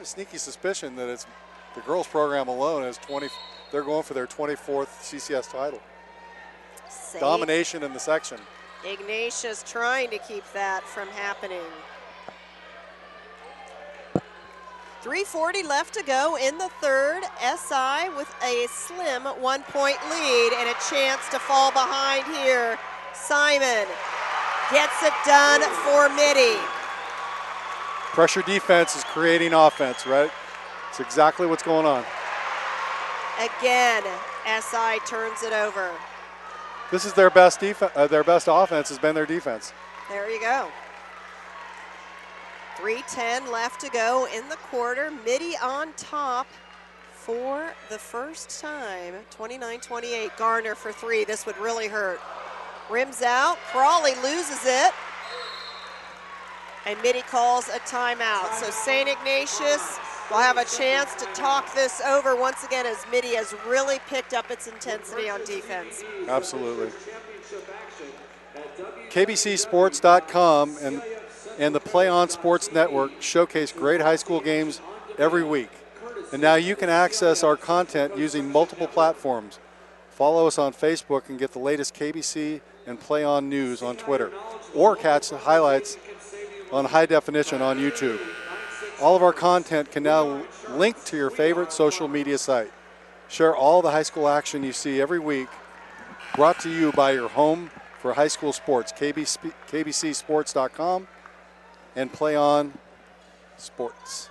sneaky suspicion that it's the girls program alone is 20. They're going for their 24th CCS title. Domination in the section. Ignatius trying to keep that from happening. 3:40 left to go in the third. SI with a slim 1-point lead and a chance to fall behind here. Simon gets it done for Mitty. Pressure defense is creating offense, right? It's exactly what's going on. Again, SI turns it over. This is their best defense. Their best offense has been their defense. There you go. 3:10 left to go in the quarter. Mitty on top for the first time. 29-28. Garner for 3. This would really hurt. Rims out. Crawley loses it. And Mitty calls a timeout. So St. Ignatius will have a chance to talk this over once again as Mitty has really picked up its intensity on defense. Absolutely. KBCSports.com and the Play On Sports Network showcase great high school games every week. And now you can access our content using multiple platforms. Follow us on Facebook and get the latest KBC and Play On news on Twitter, or catch the highlights on high definition on YouTube. All of our content can now link to your favorite social media site. Share all the high school action you see every week, brought to you by your home for high school sports, KBCSports.com and Play On Sports.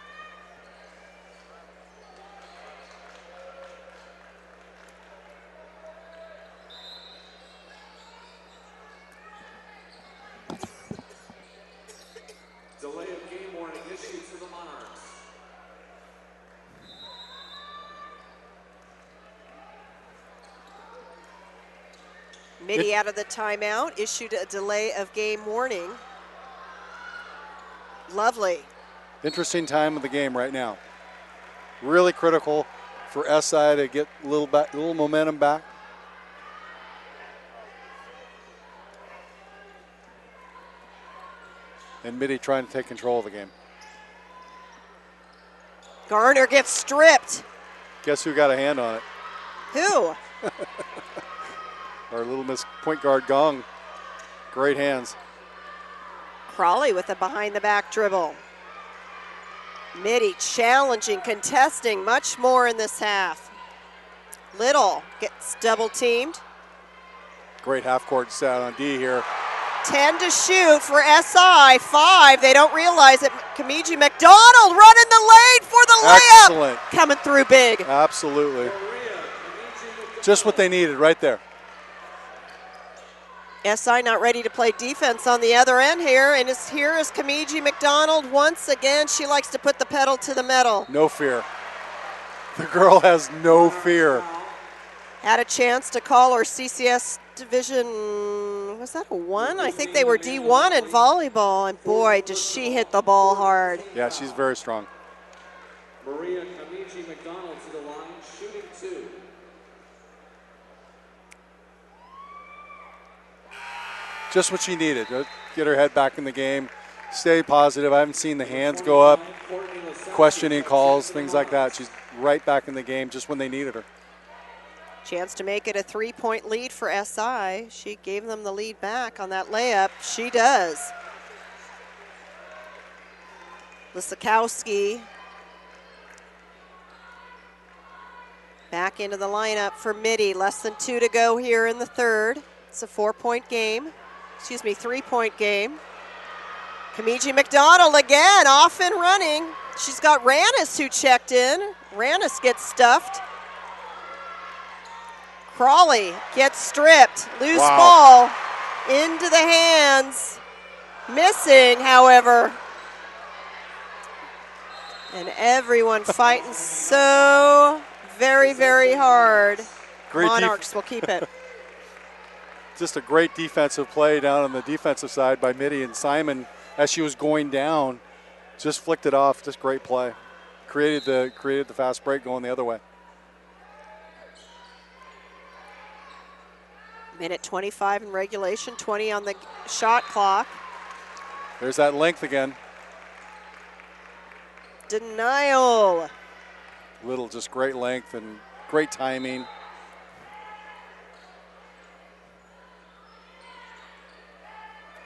Delay of game warning issued to the Monarchs. Mitty out of the timeout, issued a delay of game warning. Lovely. Interesting time of the game right now. Really critical for SI to get a little momentum back. And Mitty trying to take control of the game. Garner gets stripped. Guess who got a hand on it? Who? Our little Miss Point Guard Gong. Great hands. Crawley with a behind-the-back dribble. Mitty challenging, contesting much more in this half. Little gets double teamed. Great half-court set on D here. 10 to shoot for SI. 5. They don't realize it. Kamiji McDonald running the lane for the layup. Excellent. Coming through big. Absolutely. Just what they needed right there. SI not ready to play defense on the other end here. And here is Kamiji McDonald once again. She likes to put the pedal to the metal. No fear. The girl has no fear. Had a chance to call her CCS division, was that a 1? I think they were D1 in volleyball, and boy, does she hit the ball hard. Yeah, she's very strong. Maria Kamiji McDonald to the line, shooting 2. Just what she needed. Get her head back in the game. Stay positive. I haven't seen the hands go up, questioning calls, things like that. She's right back in the game just when they needed her. Chance to make it a 3-point lead for SI. She gave them the lead back on that layup. She does. Lisakowski back into the lineup for Mitty. Less than 2 to go here in the third. It's a 4-point game. 3-point game. Kamiji McDonald again, off and running. She's got Rannis who checked in. Rannis gets stuffed. Crawley gets stripped. Loose ball into the hands. Missing, however. And everyone fighting so very, very hard. Great Monarchs will keep it. Just a great defensive play down on the defensive side by Mitty, and Simon, as she was going down, just flicked it off. Just great play. Created the fast break going the other way. Minute 25 in regulation, 20 on the shot clock. There's that length again. Denial. Little, just great length and great timing.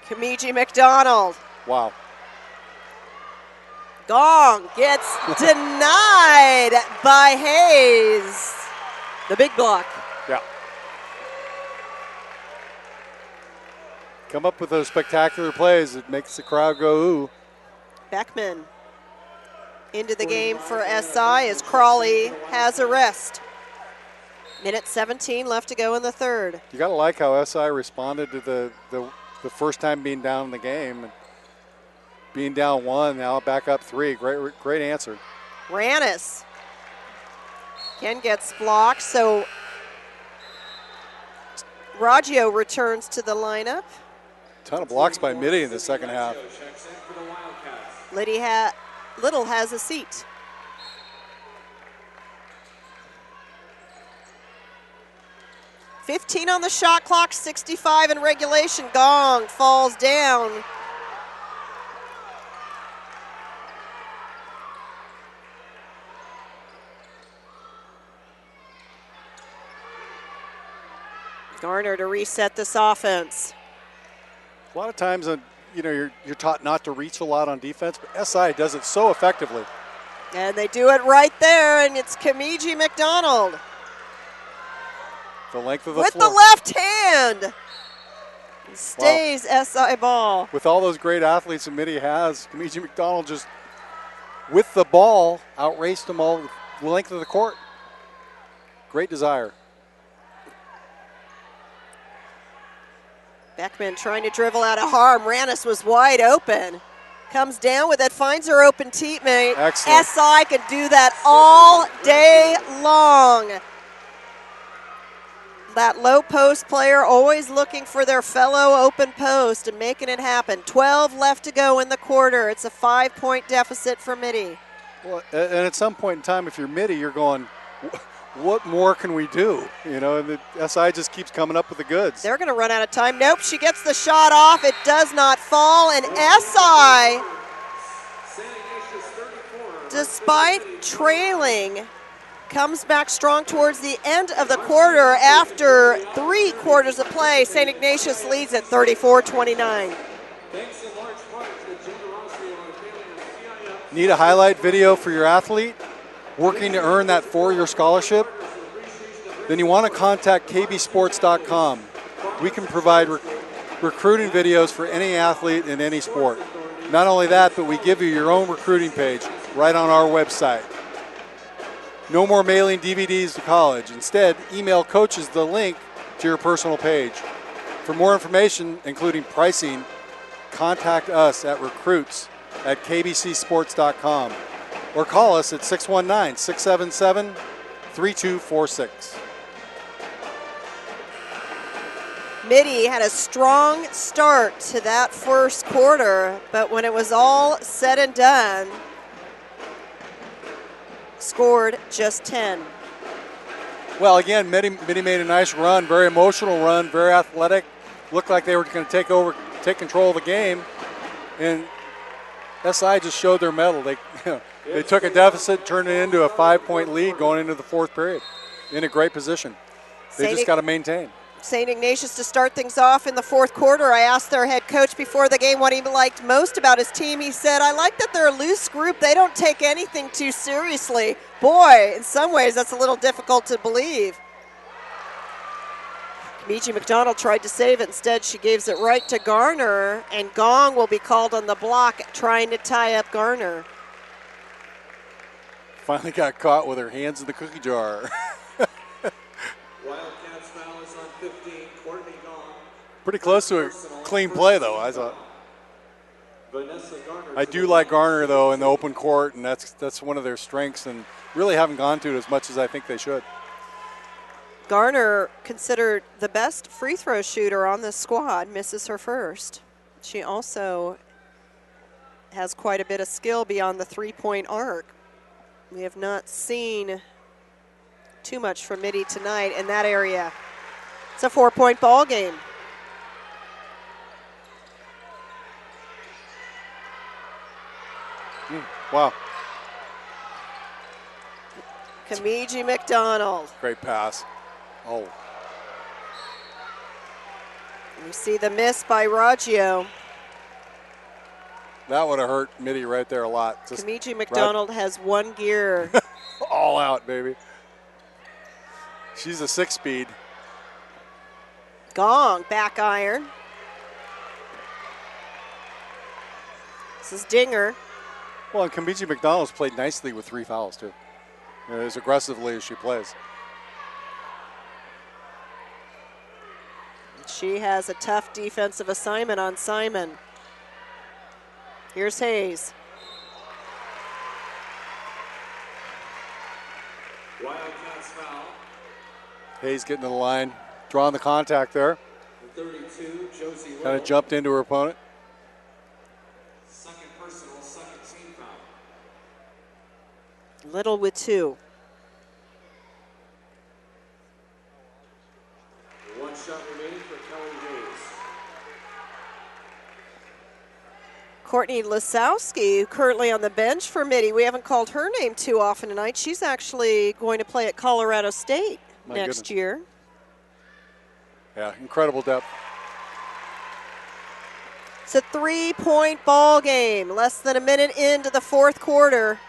Kamiji McDonald. Wow. Gong gets denied by Hayes. The big block. Yeah. Come up with those spectacular plays. It makes the crowd go ooh. Beckman into the game for SI as Crawley has a rest. Minute 17 left to go in the third. You got to like how SI responded to the first time being down in the game. Being down 1, now back up 3. Great answer. Rannis. Ken gets blocked, so Raggio returns to the lineup. Ton of blocks by Mitty in the second half. Little has a seat. $15 on the shot clock, 65 in regulation. Gong falls down. Garner to reset this offense. A lot of times, you're taught not to reach a lot on defense, but SI does it so effectively. And they do it right there, and it's Kamiji McDonald. The length of the with floor. the left hand. Stays SI ball. With all those great athletes that Mitty has, Kamiji McDonald just, with the ball, outraced them all the length of the court. Great desire. Beckman trying to dribble out of harm. Rannis was wide open. Comes down with it, finds her open teammate. Excellent. SI can do that all day long. That low post player always looking for their fellow open post and making it happen. 12 left to go in the quarter. It's a 5-point deficit for Mitty. Well, and at some point in time, if you're Mitty, you're going, what more can we do? And the SI just keeps coming up with the goods. They're going to run out of time. Nope, she gets the shot off. It does not fall, and SI, despite trailing, comes back strong towards the end of the quarter. After 3 quarters of play, St. Ignatius leads at 34-29. Need a highlight video for your athlete working to earn that 4-year scholarship? then you want to contact kbsports.com. We can provide recruiting videos for any athlete in any sport. Not only that, but we give you your own recruiting page right on our website. No more mailing DVDs to college. Instead, email coaches the link to your personal page. For more information, including pricing, contact us at recruits@kbcsports.com or call us at 619-677-3246. Mitty had a strong start to that first quarter, but when it was all said and done, scored just 10. Well, again, Mitty made a nice run, very emotional run, very athletic. Looked like they were going to take control of the game, and SI just showed their mettle. They took a deficit, turned it into a 5-point lead going into the fourth period. In a great position. They just got to maintain. St. Ignatius to start things off in the fourth quarter. I asked their head coach before the game what he liked most about his team. He said, I like that they're a loose group. They don't take anything too seriously. Boy, in some ways that's a little difficult to believe. Meiji McDonald tried to save it. Instead, she gives it right to Garner, and Gong will be called on the block trying to tie up Garner. Finally got caught with her hands in the cookie jar. Wildcats foul is on 15, Courtney Gong. Pretty close to a clean play, though, I thought. I do like Garner, though, in the open court, and that's one of their strengths, and really haven't gone to it as much as I think they should. Garner, considered the best free throw shooter on this squad, misses her first. She also has quite a bit of skill beyond the three-point arc. We have not seen too much from Mitty tonight in that area. It's a 4-point ball game. Wow. Kamiji McDonald. Great pass. Oh. You see the miss by Raggio. That would have hurt Mitty right there a lot. Kamiji McDonald has one gear. All out, baby. She's a 6-speed. Gong, back iron. This is Dinger. Well, and Kamiji McDonald's played nicely with 3 fouls, too. As aggressively as she plays. She has a tough defensive assignment on Simon. Here's Hayes. Wildcats foul. Hayes getting to the line, drawing the contact there. 32, Josie Little. Kind of jumped into her opponent. Second personal, second team foul. Little with 2. One shot remaining for Kelly Hayes. Courtney Lisowski, currently on the bench for Mitty. We haven't called her name too often tonight. She's actually going to play at Colorado State next year. Yeah, incredible depth. It's a 3-point ball game. Less than a minute into the fourth quarter.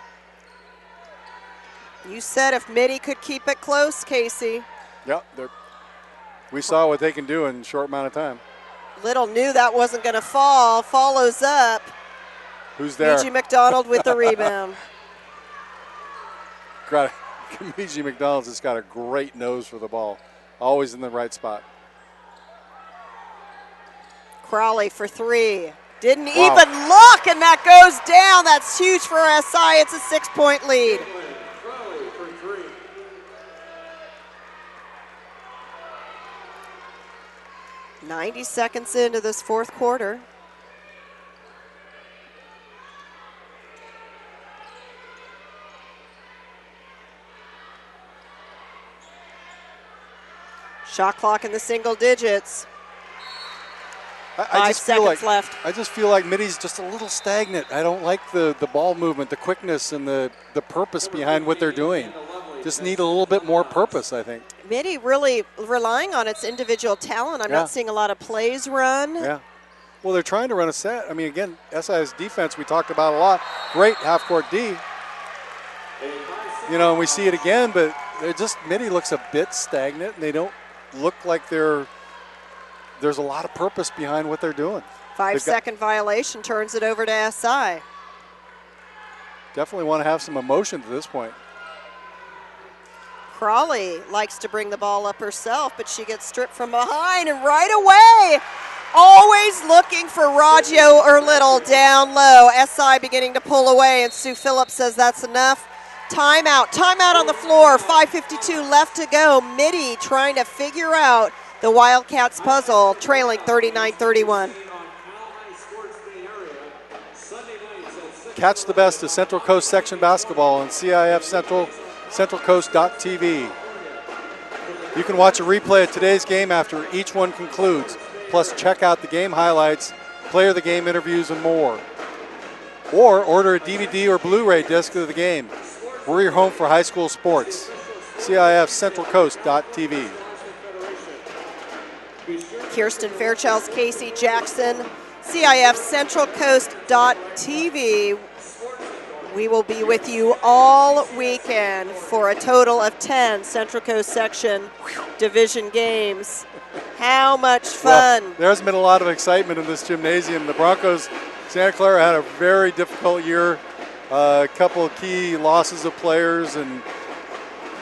You said if Mitty could keep it close, Casey. Yep, we saw what they can do in a short amount of time. Little knew that wasn't going to fall. Follows up. Who's there? Kamiji McDonald with the rebound. Kamiji McDonald's just got a great nose for the ball. Always in the right spot. Crowley for 3. Didn't even look, and that goes down. That's huge for SI. It's a 6-point lead. Crowley for 3. .90 seconds into this fourth quarter. Shot clock in the single digits. I just 5 seconds left. I just feel like Mitty's just a little stagnant. I don't like the ball movement, the quickness, and the purpose behind what they're doing. Just need a little bit more purpose, I think. Mitty really relying on its individual talent. I'm not seeing a lot of plays run. Yeah. Well, they're trying to run a set. I mean, again, SI's defense we talked about a lot. Great half-court D. And we see it again, but Mitty looks a bit stagnant, and they don't look like there's a lot of purpose behind what they're doing. 5-second violation turns it over to SI. Definitely want to have some emotion to this point. Crawley likes to bring the ball up herself, but she gets stripped from behind, and right away, always looking for Raggio or Little down low. SI beginning to pull away, and Sue Phillips says that's enough. Timeout on the floor, 5:52 left to go. Mitty trying to figure out the Wildcats puzzle, trailing 39-31. Catch the best of Central Coast Section Basketball on CIF-Central, centralcoast.tv. You can watch a replay of today's game after each one concludes, plus check out the game highlights, player of the game interviews, and more. Or order a DVD or Blu-ray disc of the game. We're your home for high school sports. CIF-centralcoast.tv. Kirsten Fairchilds, Casey Jackson, CIF-centralcoast.tv. We will be with you all weekend for a total of 10 Central Coast Section Division games. How much fun. Well, there's been a lot of excitement in this gymnasium. The Broncos, Santa Clara had a very difficult year. A couple of key losses of players and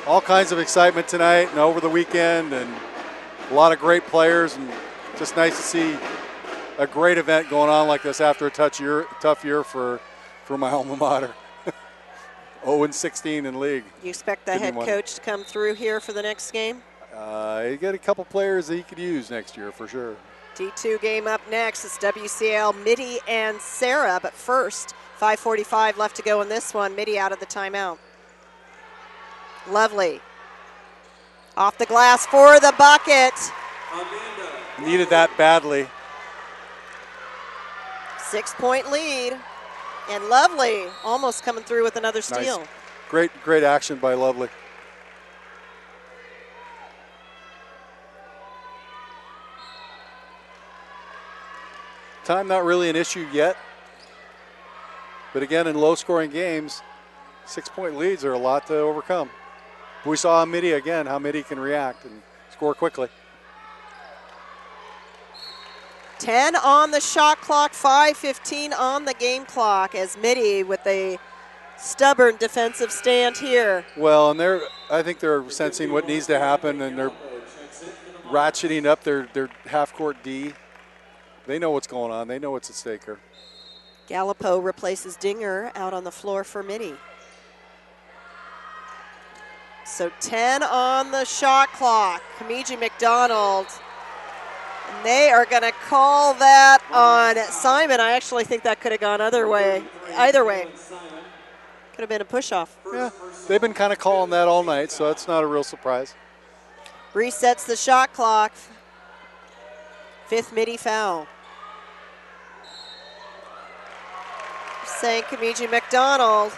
all kinds of excitement tonight and over the weekend, and a lot of great players, and just nice to see a great event going on like this after a tough year for my alma mater. 0-16 in league. You expect the head coach to come through here for the next game? You get a couple players that he could use next year for sure. D2 game up next. It's WCL, Mitty and Sarah, but first, 5:45 left to go in this one. Mitty out of the timeout. Lovely. Off the glass for the bucket. Needed that badly. 6-point lead. And Lovely almost coming through with another steal. Nice. Great action by Lovely. Time not really an issue yet. But again, in low-scoring games, 6-point leads are a lot to overcome. We saw Mitty again, how Mitty can react and score quickly. 10 on the shot clock, 5:15 on the game clock as Mitty with a stubborn defensive stand here. Well, and I think they're sensing what needs to happen, and they're ratcheting up their half-court D. They know what's going on. They know what's at stake here. Gallipo replaces Dinger out on the floor for Mitty. So 10 on the shot clock. Kamiji McDonald. And they are going to call that on Simon. I actually think that could have gone either way. Could have been a push-off. Yeah, they've been kind of calling that all night, so that's not a real surprise. Resets the shot clock. 5th Mitty foul. Saying Kamiji McDonald.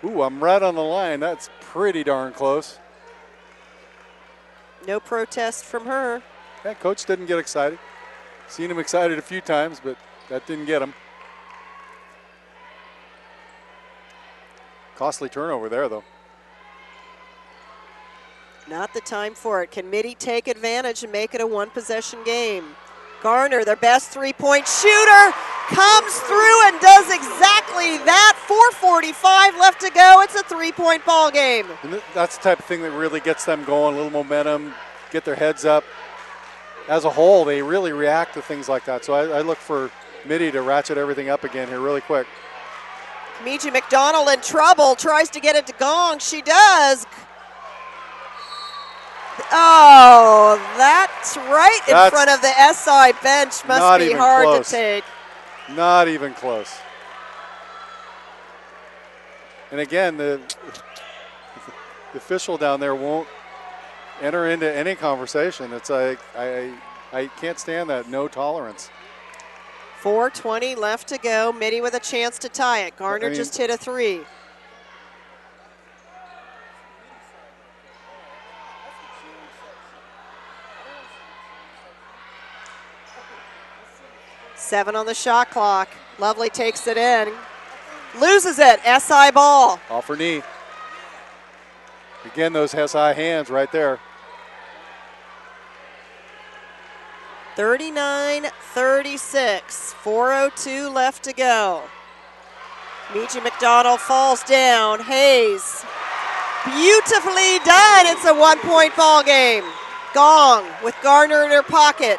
Ooh, I'm right on the line. That's pretty darn close. No protest from her. Yeah, coach didn't get excited. Seen him excited a few times, but that didn't get him. Costly turnover there, though. Not the time for it. Can Mitty take advantage and make it a one-possession game? Garner, their best three-point shooter, comes through and does exactly that. 4:45 left to go. It's a three-point ball game. And that's the type of thing that really gets them going, a little momentum, get their heads up. As a whole, they really react to things like that. So I look for Mitty to ratchet everything up again here really quick. Kamiji McDonald in trouble, tries to get it to Gong. She does. Oh, that's right in front of the SI bench. Must be hard to take. Not even close. And again, the official down there won't enter into any conversation. It's like, I can't stand that, no tolerance. 4:20 left to go. Mitty with a chance to tie it. Garner just hit a three. Seven on the shot clock. Lovely takes it in. Loses it. SI ball. Off her knee. Again, those SI hands right there. 39-36, 4:02 left to go. Meiji McDonald falls down. Hayes, beautifully done. It's a 1-point ball game. Gong with Garner in her pocket.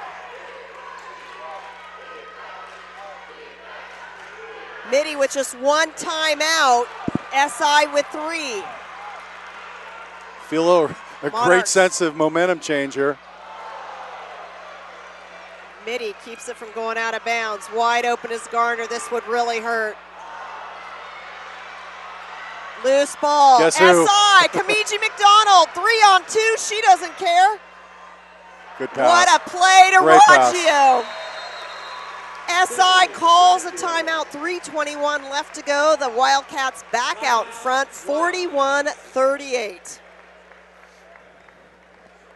Mitty with just one timeout. SI with 3. Feel a great sense of momentum change here. Mitty keeps it from going out of bounds. Wide open is Garner. This would really hurt. Loose ball. Guess who? SI, Kamiji McDonald, 3-on-2. She doesn't care. Good pass. What a play to Great Raggio. SI calls a timeout, 3:21 left to go. The Wildcats back out in front, 41-38.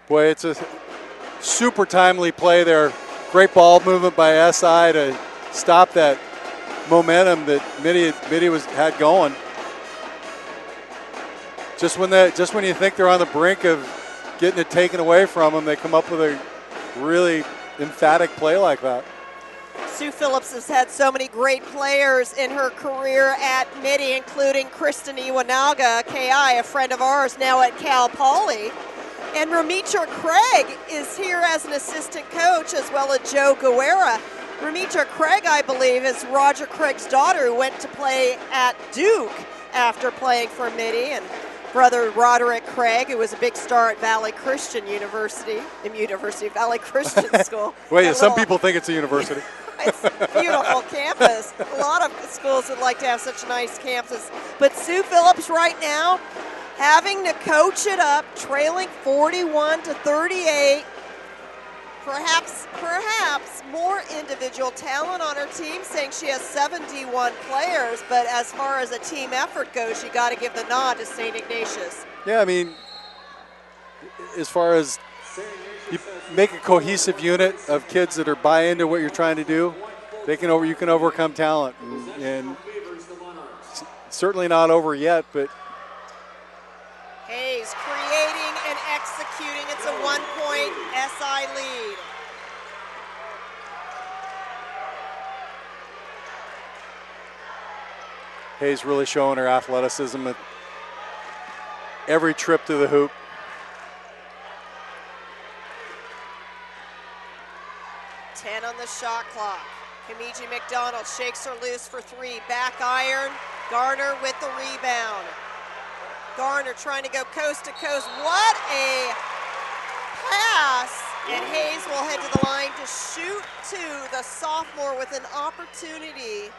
Boy, it's a super timely play there. Great ball movement by SI to stop that momentum that Mitty had going. Just when you think they're on the brink of getting it taken away from them, they come up with a really emphatic play like that. Sue Phillips has had so many great players in her career at Mitty, including Kristen Iwanaga, KI, a friend of ours, now at Cal Poly. And Ramitra Craig is here as an assistant coach, as well as Joe Guerra. Ramitra Craig, I believe, is Roger Craig's daughter, who went to play at Duke after playing for Mitty, and brother Roderick Craig, who was a big star at Valley Christian University, Valley Christian School. Wait, some people think it's a university. It's a beautiful campus. A lot of schools would like to have such a nice campus. But Sue Phillips right now having to coach it up, trailing 41-38. Perhaps more individual talent on her team, saying she has 71 players, but as far as a team effort goes, you got to give the nod to St. Ignatius. Yeah, I mean, as far as you make a cohesive unit of kids that are buy into what you're trying to do, you can overcome talent, and certainly not over yet, but Hayes creating and executing. It's a 1-point SI lead. Hayes really showing her athleticism at every trip to the hoop. Ten on the shot clock. Kamiji McDonald shakes her loose for 3. Back iron. Garner with the rebound. Garner trying to go coast to coast. What a pass. And Hayes will head to the line to shoot 2. The sophomore with an opportunity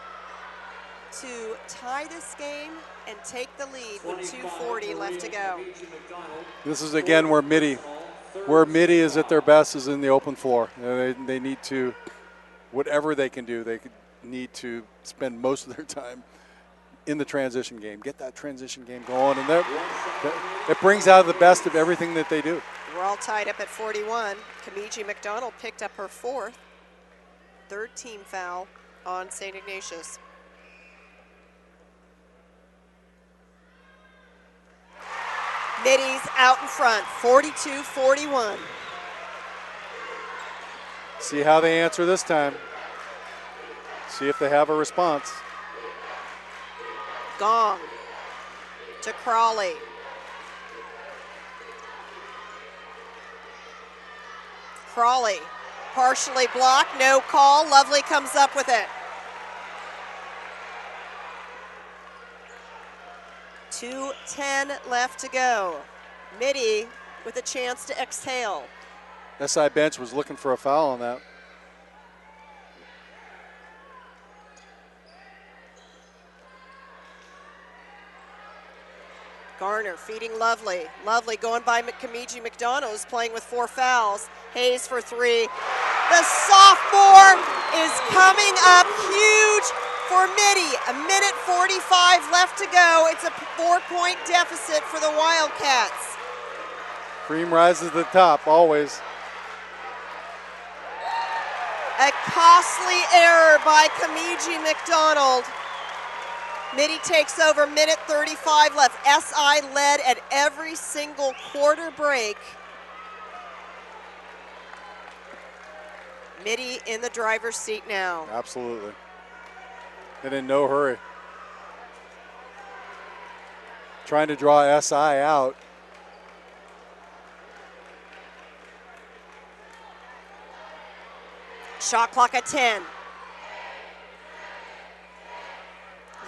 to tie this game and take the lead with 2:40 left to go. This is again where Mitty is at their best is in the open floor. They need to, whatever they can do, they need to spend most of their time in the transition game. Get that transition game going, and that brings out the best of everything that they do. We're all tied up at 41. Kamiji McDonald picked up her 4th, 3rd team foul on St. Ignatius. Mitty's out in front, 42-41. See how they answer this time. See if they have a response. Gong to Crawley. Crawley partially blocked, no call. Lovely comes up with it. 2:10 left to go. Mitty with a chance to exhale. SI bench was looking for a foul on that. Garner feeding Lovely. Lovely going by Kamiji McDonald, who's playing with 4 fouls. Hayes for 3. The sophomore is coming up huge for Mitty. 1:45 left to go. It's a 4-point deficit for the Wildcats. Cream rises to the top, always. A costly error by Kamiji McDonald. Mitty takes over, minute 35 left. SI led at every single quarter break. Mitty in the driver's seat now. Absolutely. And in no hurry. Trying to draw SI out. Shot clock at 10.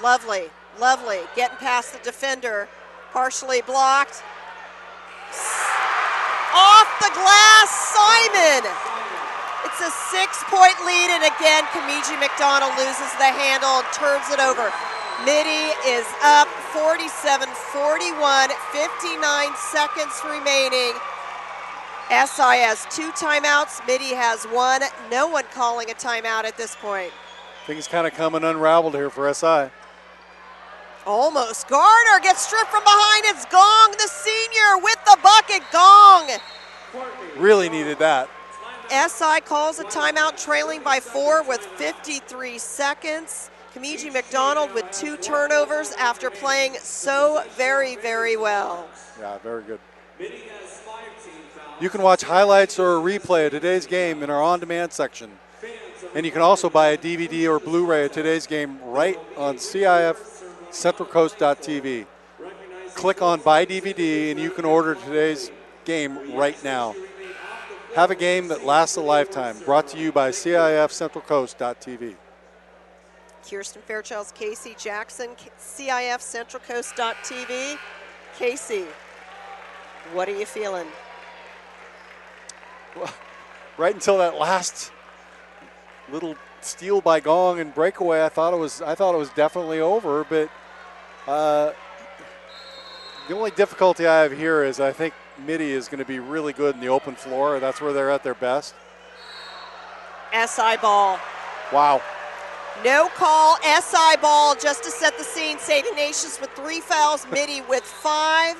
Lovely, lovely. Getting past the defender. Partially blocked. Off the glass, Simon. It's a 6-point lead, and again, Kamiji McDonald loses the handle and turns it over. Mitty is up 47-41, 59 seconds remaining. SI has 2 timeouts. Mitty has 1. No one calling a timeout at this point. Things kind of coming unraveled here for SI. Almost. Garner gets stripped from behind. It's Gong, the senior, with the bucket. Gong. Really needed that. SI calls a timeout, trailing by 4 with 53 seconds. Kamiji McDonald with 2 turnovers after playing so very, very well. Yeah, very good. You can watch highlights or a replay of today's game in our on-demand section. And you can also buy a DVD or Blu-ray of today's game right on CIF-Central Click on Buy DVD and you can order today's game right now. Have a game that lasts a lifetime. Brought to you by CIF-Central Kirsten Fairchild's Casey Jackson, CIF-Central Casey, what are you feeling? Well, right until that last little steal by Gong and breakaway, I thought it was definitely over. But the only difficulty I have here is I think Mitty is going to be really good in the open floor. That's where they're at their best. SI ball. Wow. No call, SI ball, just to set the scene. St. Ignatius with 3 fouls, Mitty with 5.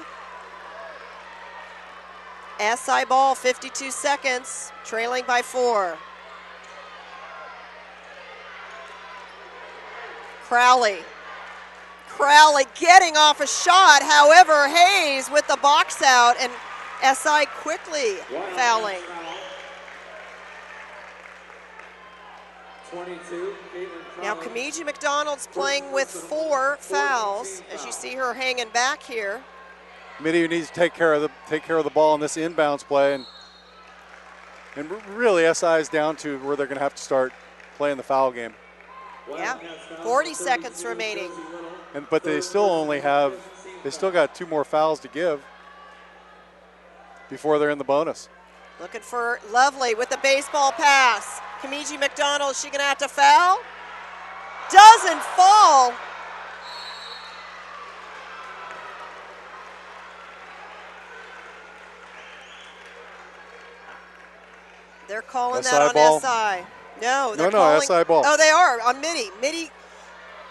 SI ball, 52 seconds, trailing by 4. Crowley getting off a shot. However, Hayes with the box out, and SI quickly fouling. 22. Now Kamiji McDonald's playing with 4 fouls, as you see her hanging back here. Mitty needs to take care of the ball in this inbounds play, and really SI is down to where they're going to have to start playing the foul game. Yeah, 40 seconds remaining. But they still got 2 more fouls to give before they're in the bonus. Looking for Lovely with the baseball pass. Kamiji McDonald, is she gonna have to foul? Doesn't fall. They're calling that on ball. SI. No, they're no, calling. SI ball. Oh, they are on Mitty. Mitty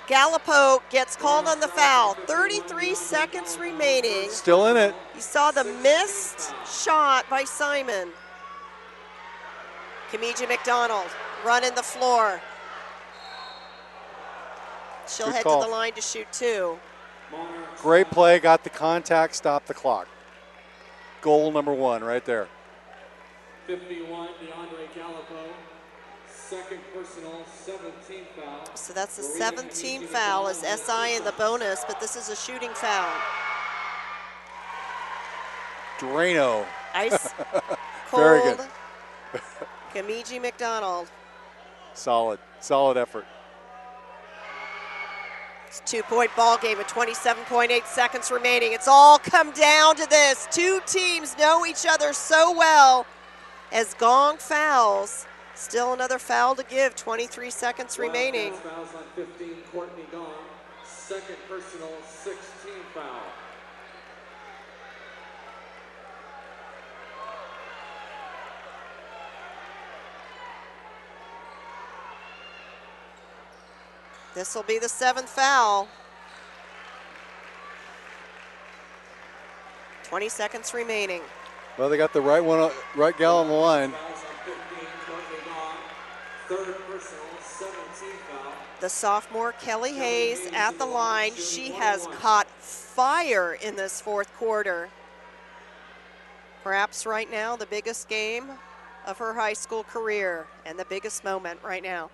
Gallipo gets called on the foul. 33 seconds remaining. Still in it. You saw the missed shot by Simon. Kamiji McDonald running the floor. She'll Good head call. to the line to shoot 2. Great play, got the contact, stopped the clock. Goal number 1 right there. 51, DeAndre Gallipo. Second personal, 17th foul. So that's the 17th foul as SI in the bonus, but this is a shooting foul. Drano. Ice cold. Very good. Kamiji McDonald. Solid effort. It's a 2-point ball game with 27.8 seconds remaining. It's all come down to this. 2 teams know each other so well as Gong fouls. Still another foul to give, 23 seconds remaining. Fouls on 15, Courtney Gong. Second personal, 16th foul. This will be the 7th foul. 20 seconds remaining. Well, they got the right gal on the line. Fouls on 15, Courtney Gong. Third personal, 17th foul. The sophomore Kelly Hayes at the line. She has caught fire in this fourth quarter. Perhaps right now the biggest game of her high school career and the biggest moment right now.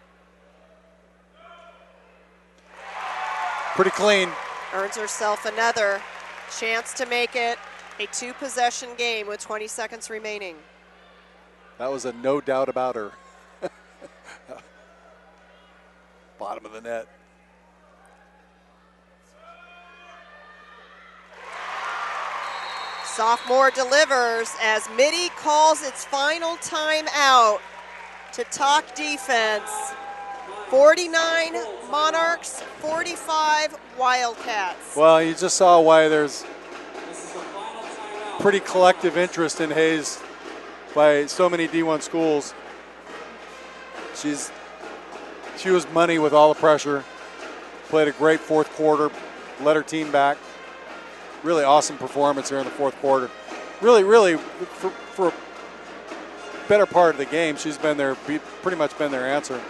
Pretty clean. Earns herself another chance to make it a 2-possession game with 20 seconds remaining. That was a no doubt about her. Bottom of the net. Sophomore delivers as Mitty calls its final timeout to talk defense. 49 Monarchs, 45 Wildcats. Well, you just saw why there's pretty collective interest in Hayes by so many D1 schools. She was money with all the pressure, played a great fourth quarter, led her team back. Really awesome performance here in the fourth quarter. Really, for a better part of the game, she's been there, pretty much been their answer.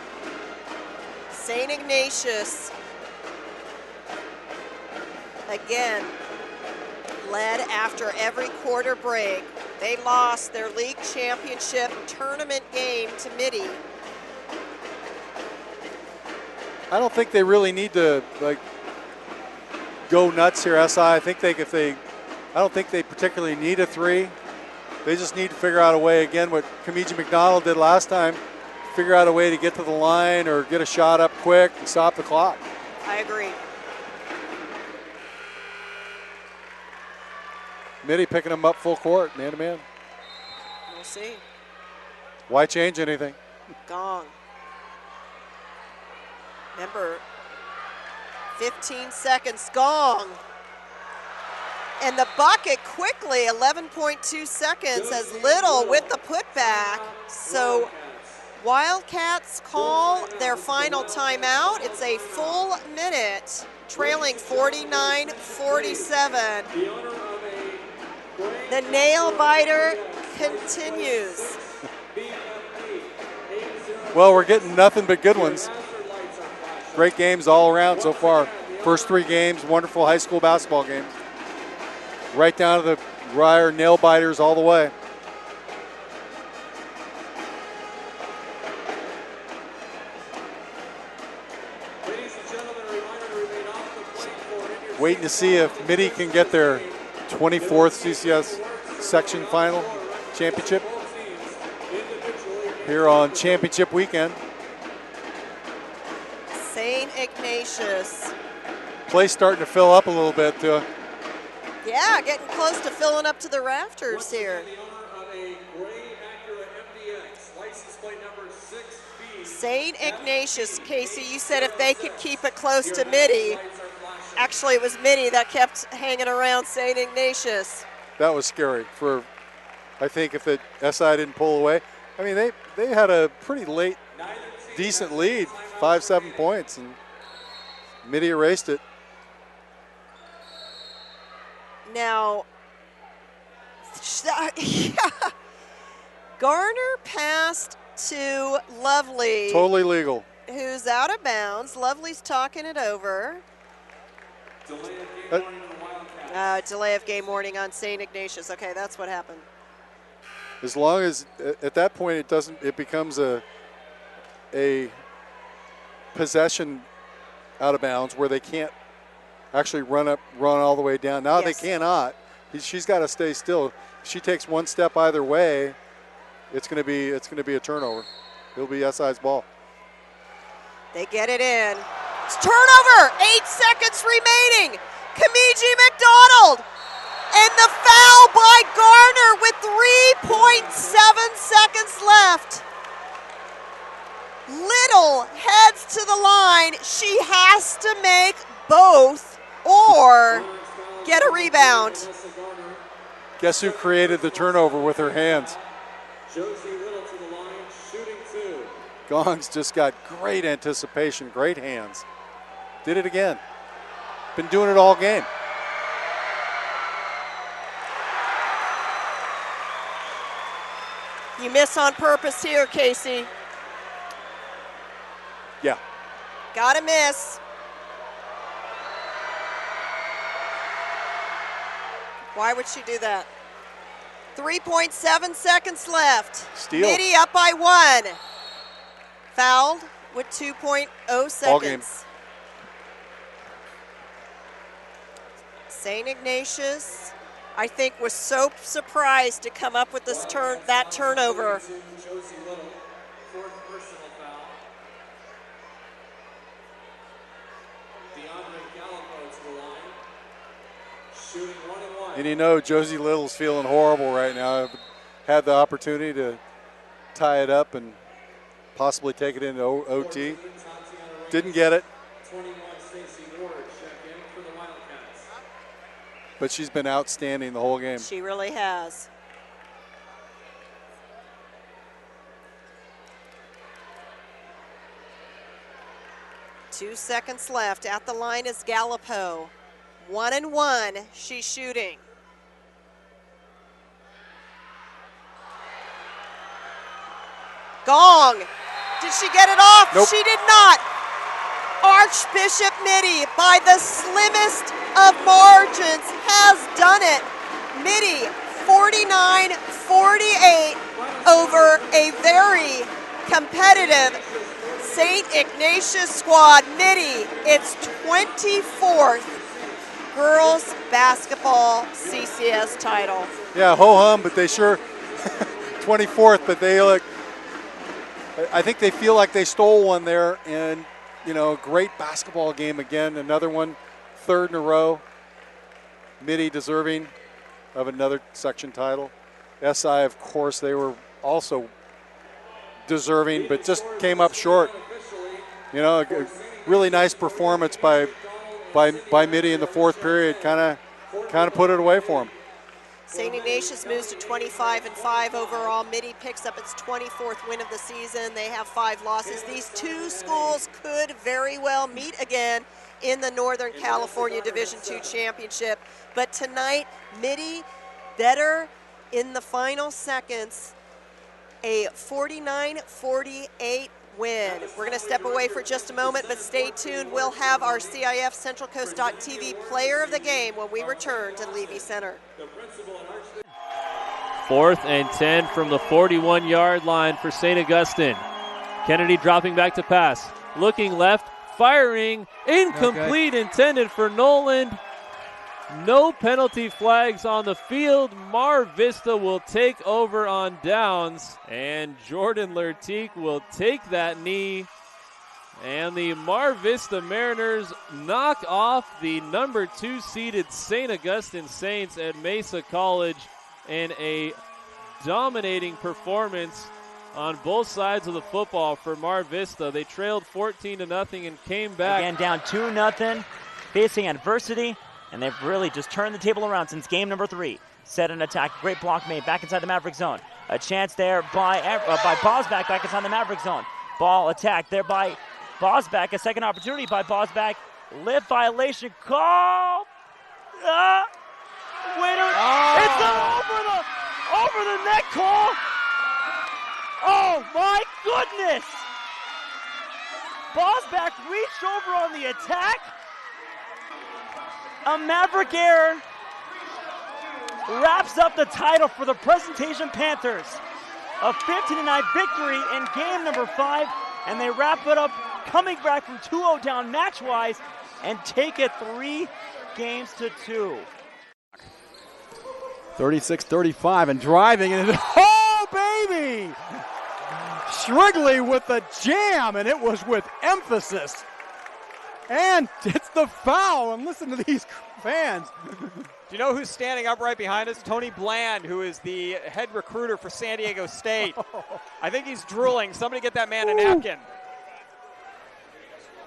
St. Ignatius, again, led after every quarter break. They lost their league championship tournament game to Mitty. I don't think they really need to go nuts here, SI. I don't think they particularly need a 3. They just need to figure out a way, again, what Kamiji McDonald did last time, figure out a way to get to the line or get a shot up quick and stop the clock. I agree. Mitty picking them up full court, man to man. We'll see. Why change anything? Gong. Remember, 15 seconds, gong. And the bucket quickly, 11.2 seconds as Little with the putback. So Wildcats call their final timeout. It's a full minute, trailing 49-47. The nail biter continues. Well, we're getting nothing but good ones. Great games all around so far. First 3 games, wonderful high school basketball games. Right down to the wire nail biters all the way. Waiting to see if Mitty can get their 24th CCS section final championship here on championship weekend. St. Ignatius. Place starting to fill up a little bit too. Yeah, getting close to filling up to the rafters here. St. Ignatius, Casey, you said if they could keep it close to Mitty. Actually, it was Mitty that kept hanging around St. Ignatius. That was scary for, I think if the SI didn't pull away. I mean, they had a pretty late, decent lead, 5-7 points, and Mitty erased it. Now, Garner passed to Lovely. Totally legal. Who's out of bounds. Lovely's talking it over. Delay of game warning on St. Ignatius. Okay, that's what happened. As long as at that point it becomes a possession out of bounds where they can't actually run all the way down. Now Yes. they cannot. She's got to stay still. If she takes one step either way, it's going to be a turnover. It'll be SI's ball. They get it in. It's turnover. 8 seconds remaining. Kamiji McDonald. And the foul by Garner with 3.7 seconds left. Little heads to the line. She has to make both or get a rebound. Guess who created the turnover with her hands? Gong's just got great anticipation, great hands. Did it again. Been doing it all game. You miss on purpose here, Casey. Yeah. Gotta miss. Why would she do that? 3.7 seconds left. Steal. Mitty up by 1. Fouled with 2.0 seconds. Ball game. St. Ignatius, I think, was so surprised to come up with this that turnover. Josie Little, 4th personal foul. DeAndre Gallipo to the line. Shooting 1 and 1. And you know Josie Little's feeling horrible right now. Had the opportunity to tie it up and possibly take it into OT. Didn't get it. 21 Stacey Ward check in for the Wildcats. But she's been outstanding the whole game. She really has. Two seconds left. At the line is Gallipo. 1 and 1. She's shooting. Gong. Did she get it off? Nope. She did not. Archbishop Mitty, by the slimmest of margins, has done it. Mitty, 49-48 over a very competitive St. Ignatius squad. Mitty, its 24th girls basketball CCS title. Yeah, ho-hum, but they sure 24th, but they look, I think they feel like they stole one there, and you know, great basketball game again. Another one, 3rd in a row. Mitty deserving of another section title. SI, of course, they were also deserving, but just came up short. You know, a really nice performance by Mitty in the 4th period. Kind of put it away for them. St. Ignatius moves to 25-5 overall. Mitty picks up its 24th win of the season. They have 5 losses. These two schools could very well meet again in the Northern California Division II Championship. But tonight, Mitty better in the final seconds, a 49-48 win. We're going to step away for just a moment, but stay tuned. We'll have our CIF-Central-Coast.tv player of the game when we return to Levy Center. 4th and 10 from the 41-yard line for St. Augustine. Kennedy dropping back to pass. Looking left, firing, incomplete, intended for Noland. No penalty flags on the field. Mar Vista will take over on downs, and Jordan Lertique will take that knee. And the Mar Vista Mariners knock off the number 2 seeded St. Augustine Saints at Mesa College in a dominating performance on both sides of the football for Mar Vista. They trailed 14-0 and came back. Again, down 2-0, facing adversity, and they've really just turned the table around since game number 3. Set an attack, great block made back inside the Maverick zone. A chance there by Bosback back inside the Maverick zone. Ball attacked there by Bosback, a second opportunity by Bosback. Lip violation call. Winner. It's over the neck call. Oh my goodness. Bosback reached over on the attack. A Maverick error wraps up the title for the Presentation Panthers. A 15-9 victory in game number 5, and they wrap it up coming back from 2-0 down match-wise and take it 3 games to 2. 36-35 and driving, and oh baby! Shrigley with the jam, and it was with emphasis. And it's the foul, and listen to these fans. Do you know who's standing up right behind us? Tony Bland, who is the head recruiter for San Diego State. I think he's drooling. Somebody get that man a napkin.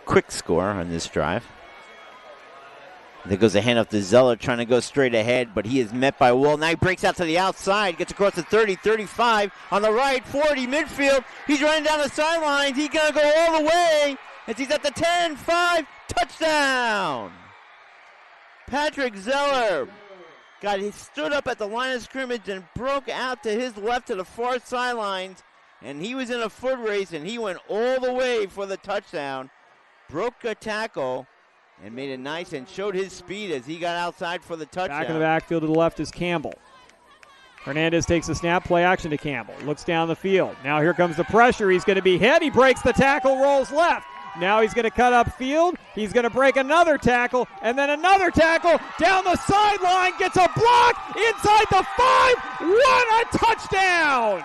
Quick score on this drive. There goes a handoff to Zeller, trying to go straight ahead, but he is met by Wall. Now he breaks out to the outside, gets across the 30, 35, on the right, 40, midfield. He's running down the sidelines. He's going to go all the way as he's at the 10, 5, touchdown. Patrick Zeller he stood up at the line of scrimmage and broke out to his left to the far sidelines, and he was in a foot race, and he went all the way for the touchdown. broke a tackle and made it nice and showed his speed as he got outside for the touchdown. Back in the backfield to the left is Campbell. Hernandez takes the snap, play action to Campbell. Looks down the field. Now here comes the pressure. He's going to be hit. He breaks the tackle, rolls left. Now he's going to cut upfield. He's going to break another tackle, and then another tackle down the sideline. Gets a block inside the 5. What a touchdown!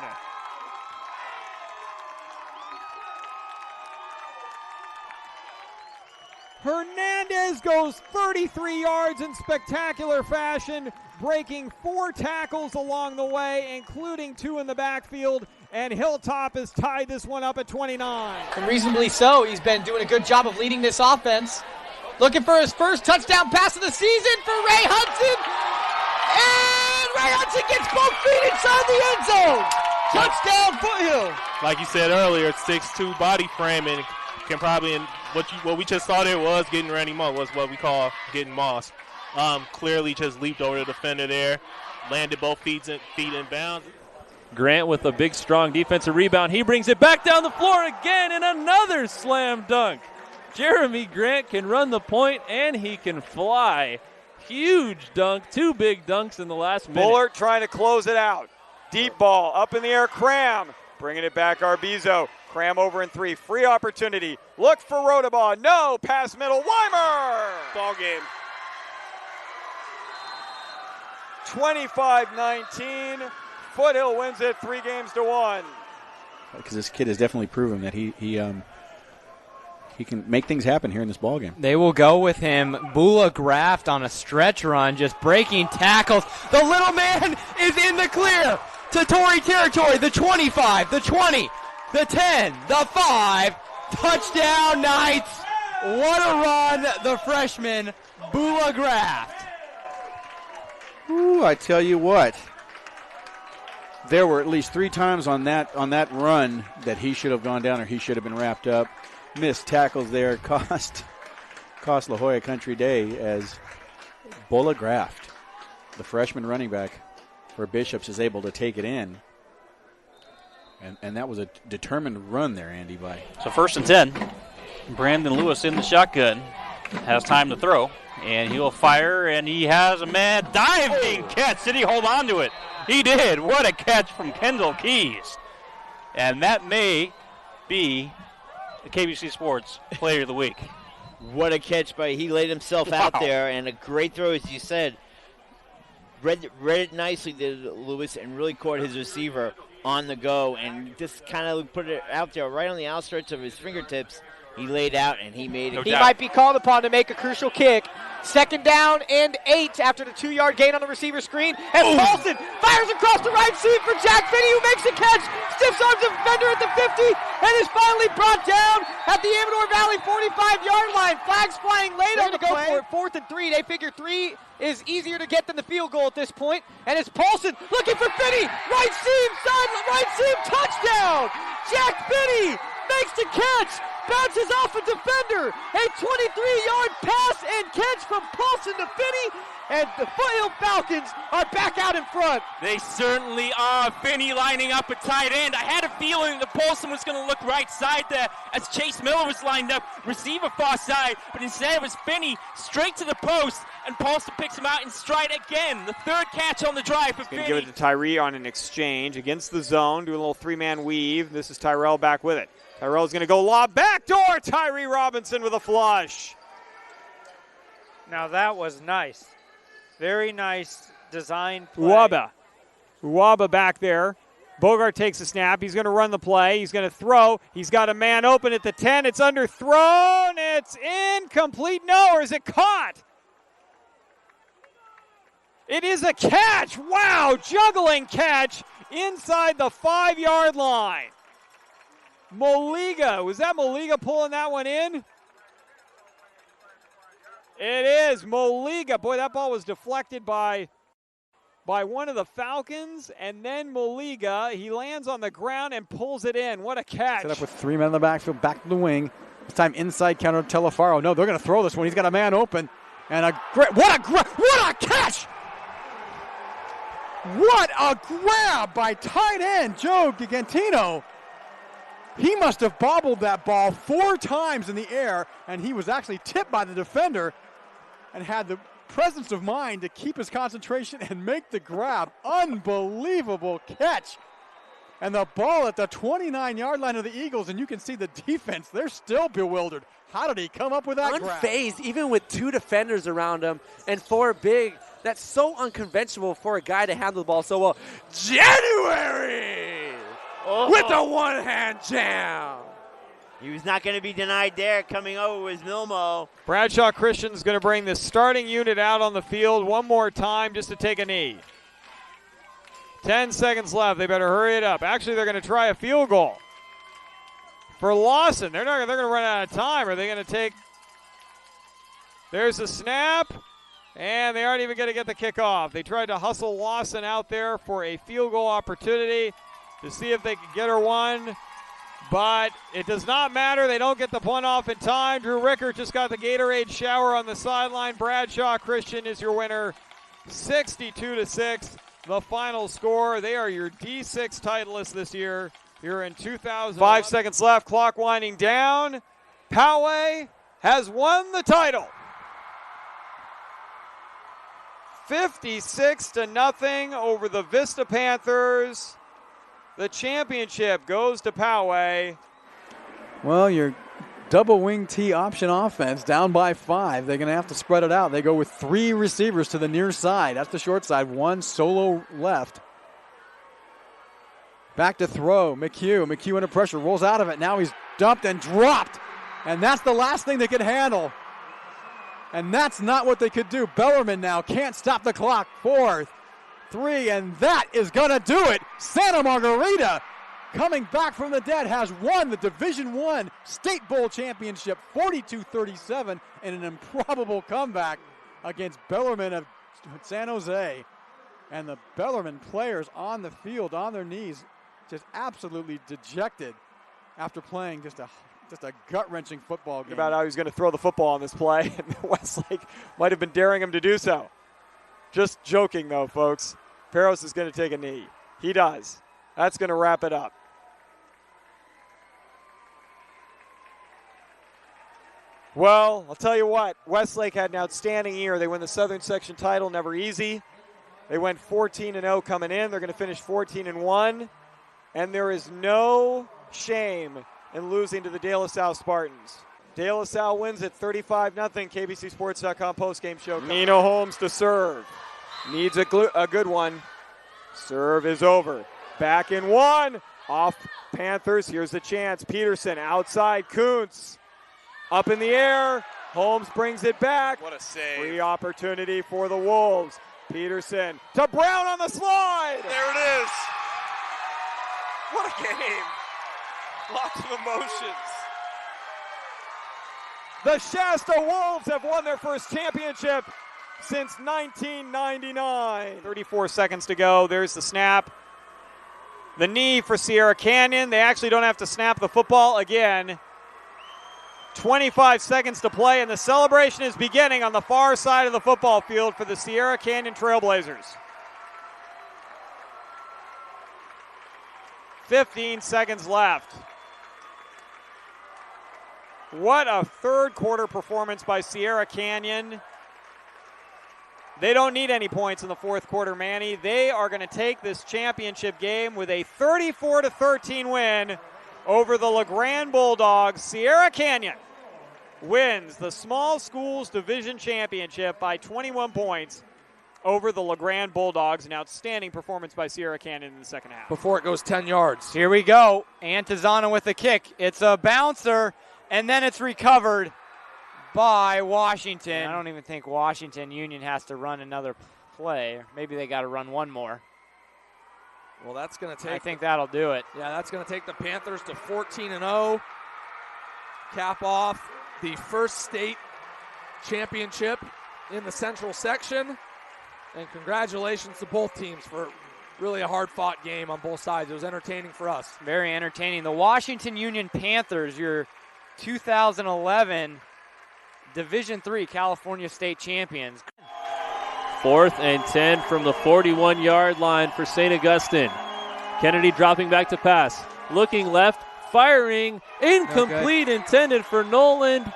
Hernandez goes 33 yards in spectacular fashion, breaking 4 tackles along the way, including 2 in the backfield, and Hilltop has tied this one up at 29. And reasonably so. He's been doing a good job of leading this offense. Looking for his first touchdown pass of the season for Ray Hudson. And Ray Hudson gets both feet inside the end zone. Touchdown, Foothill. Like you said earlier, 6'2" body frame, and can probably, what we just saw there was getting Randy Moss, was what we call getting Moss. Clearly just leaped over the defender there, landed both feet in bounds. Grant with a big, strong defensive rebound. He brings it back down the floor again, and another slam dunk. Jeremy Grant can run the point, and he can fly. Huge dunk, 2 big dunks in the last minute. Bullard trying to close it out. Deep ball, up in the air, Cram. Bringing it back, Arbizo. Cram over in 3, free opportunity. Look for Rodabaugh, no, pass middle, Weimer. Ball game. 25-19. Foothill wins it 3-1. Because this kid has definitely proven that he can make things happen here in this ball game. They will go with him. Bula Graft on a stretch run, just breaking tackles. The little man is in the clear to Tory territory. The 25, the 20, the 10, the 5. Touchdown, Knights. What a run, the freshman, Bula Graft. Ooh, I tell you what. There were at least 3 times on that run that he should have gone down or he should have been wrapped up. Missed tackles there cost La Jolla Country Day as Bula Graft, the freshman running back for Bishops, is able to take it in. And that was a determined run there, Andy. So 1st and 10. Brandon Lewis in the shotgun. Has time to throw. And he'll fire, and he has a mad diving catch. Did he hold on to it? He did. What a catch from Kendall Keys. And that may be the KBC Sports Player of the Week. What a catch he laid himself out there, and a great throw, as you said. Read it nicely, did Lewis, and really caught his receiver on the go, and just kind of put it out there right on the outstretch of his fingertips. He laid out, and he made it. He might be called upon to make a crucial kick. 2nd down and 8 after the 2-yard gain on the receiver screen. And Paulson fires across the right seam for Jack Finney, who makes a catch. Stiffs arms the defender at the 50 and is finally brought down at the Amador Valley 45-yard line. Flags flying late on the play. Go for it. 4th and 3. They figure 3 is easier to get than the field goal at this point. And it's Paulson looking for Finney. Right seam, touchdown. Jack Finney makes the catch. Bounces off a defender. A 23-yard pass and catch from Paulson to Finney. And the Foothill Falcons are back out in front. They certainly are. Finney lining up at tight end. I had a feeling that Paulson was going to look right side there as Chase Miller was lined up. Receiver far side. But instead it was Finney straight to the post. And Paulson picks him out in stride again. The 3rd catch on the drive for Finney. Give it to Tyree on an exchange against the zone. Doing a little 3-man weave. This is Tyrell back with it. Tyrell's going to go lob backdoor. Tyree Robinson with a flush. Now that was nice. Very nice design play. Uwaba back there. Bogart takes a snap. He's going to run the play. He's going to throw. He's got a man open at the 10. It's underthrown. It's incomplete. No, or is it caught? It is a catch. Wow, juggling catch inside the 5-yard line. Moliga. Was that Moliga pulling that one in? It is Moliga. Boy, that ball was deflected by one of the Falcons, and then Moliga, he lands on the ground and pulls it in. What a catch. Set up with 3 men in the backfield, back to the wing. This time inside counter to Telefaro. No, they're going to throw this one. He's got a man open. And what a catch! What a grab by tight end Joe Gigantino. He must have bobbled that ball 4 times in the air, and he was actually tipped by the defender and had the presence of mind to keep his concentration and make the grab. Unbelievable catch. And the ball at the 29-yard line of the Eagles, and you can see the defense, they're still bewildered. How did he come up with that grab? Unfazed, even with 2 defenders around him and 4 big. That's so unconventional for a guy to handle the ball so well. January with a one-hand jam. He was not going to be denied there. Coming over was Milmo. Bradshaw Christian's going to bring the starting unit out on the field one more time just to take a knee. 10 seconds left. They better hurry it up. Actually, they're going to try a field goal. For Lawson, they're going to run out of time. Are they going to take? There's the snap, and they aren't even going to get the kickoff. They tried to hustle Lawson out there for a field goal opportunity to see if they could get her one, but it does not matter. They don't get the punt off in time. Drew Rickert just got the Gatorade shower on the sideline. Bradshaw Christian is your winner, 62-6. The final score. They are your D6 titleists this year. Here in 2000. 5 seconds left. Clock winding down. Poway has won the title. 56-0 over the Vista Panthers. The championship goes to Poway. Well, your double wing T option offense down by 5. They're going to have to spread it out. They go with 3 receivers to the near side. That's the short side. 1 solo left. Back to throw. McHugh under pressure. Rolls out of it. Now he's dumped and dropped. And that's the last thing they could handle. And that's not what they could do. Bellarmine now can't stop the clock. 4, 3, and that is going to do it. Santa Margarita, coming back from the dead, has won the Division I State Bowl Championship 42-37 in an improbable comeback against Bellarmine of San Jose. And the Bellarmine players on the field, on their knees, just absolutely dejected after playing just a gut-wrenching football game. About how he was going to throw the football on this play, and Westlake might have been daring him to do so. Just joking, though, folks. Peros is going to take a knee. He does. That's going to wrap it up. Well, I'll tell you what. Westlake had an outstanding year. They win the Southern Section title, never easy. They went 14-0 coming in. They're going to finish 14-1. And there is no shame in losing to the De La Salle Spartans. De La Salle wins at 35-0. KBCSports.com postgame show. Nino Holmes to serve. Needs a good one. Serve is over. Back in 1. Off Panthers. Here's the chance. Peterson outside. Kuntz up in the air. Holmes brings it back. What a save. Free opportunity for the Wolves. Peterson to Brown on the slide. There it is. What a game. Lots of emotions. The Shasta Wolves have won their first championship since 1999. 34 seconds to go. There's the snap. The knee for Sierra Canyon. They actually don't have to snap the football again. 25 seconds to play, and the celebration is beginning on the far side of the football field for the Sierra Canyon Trailblazers. 15 seconds left. What a third quarter performance by Sierra Canyon. They don't need any points in the fourth quarter, Manny. They are going to take this championship game with a 34-13 win over the LeGrand Bulldogs. Sierra Canyon wins the Small Schools Division Championship by 21 points over the LeGrand Bulldogs. An outstanding performance by Sierra Canyon in the second half. Before it goes 10 yards. Here we go. Antizana with the kick. It's a bouncer, and then it's recovered by Washington. I don't even think Washington Union has to run another play. Maybe they got to run one more. Well, that's going to take. I think that'll do it. Yeah, that's going to take the Panthers to 14-0. Cap off the first state championship in the Central section. And congratulations to both teams for really a hard-fought game on both sides. It was entertaining for us. Very entertaining. The Washington Union Panthers, your 2011 Division III California State champions. 4th and 10 from the 41-yard line for St. Augustine. Kennedy dropping back to pass. Looking left, firing. Incomplete, intended for Noland.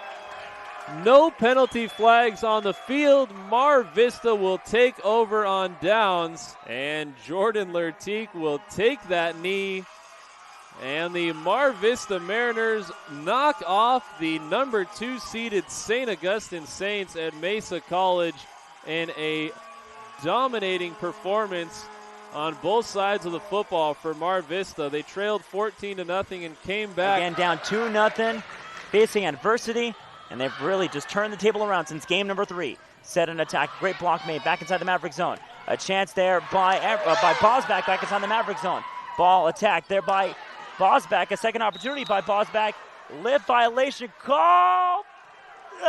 No penalty flags on the field. Mar Vista will take over on downs, and Jordan Lertique will take that knee. And the Mar Vista Mariners knock off the number 2 seeded St. Augustine Saints at Mesa College in a dominating performance on both sides of the football for Mar Vista. They trailed 14-0 and came back. Again, down 2-0, facing adversity, and they've really just turned the table around since game number 3. Set an attack, great block made back inside the Maverick zone. A chance there by Bosback back inside the Maverick zone. Ball attacked there by Bosback, a second opportunity by Bosback. Lip violation call. It's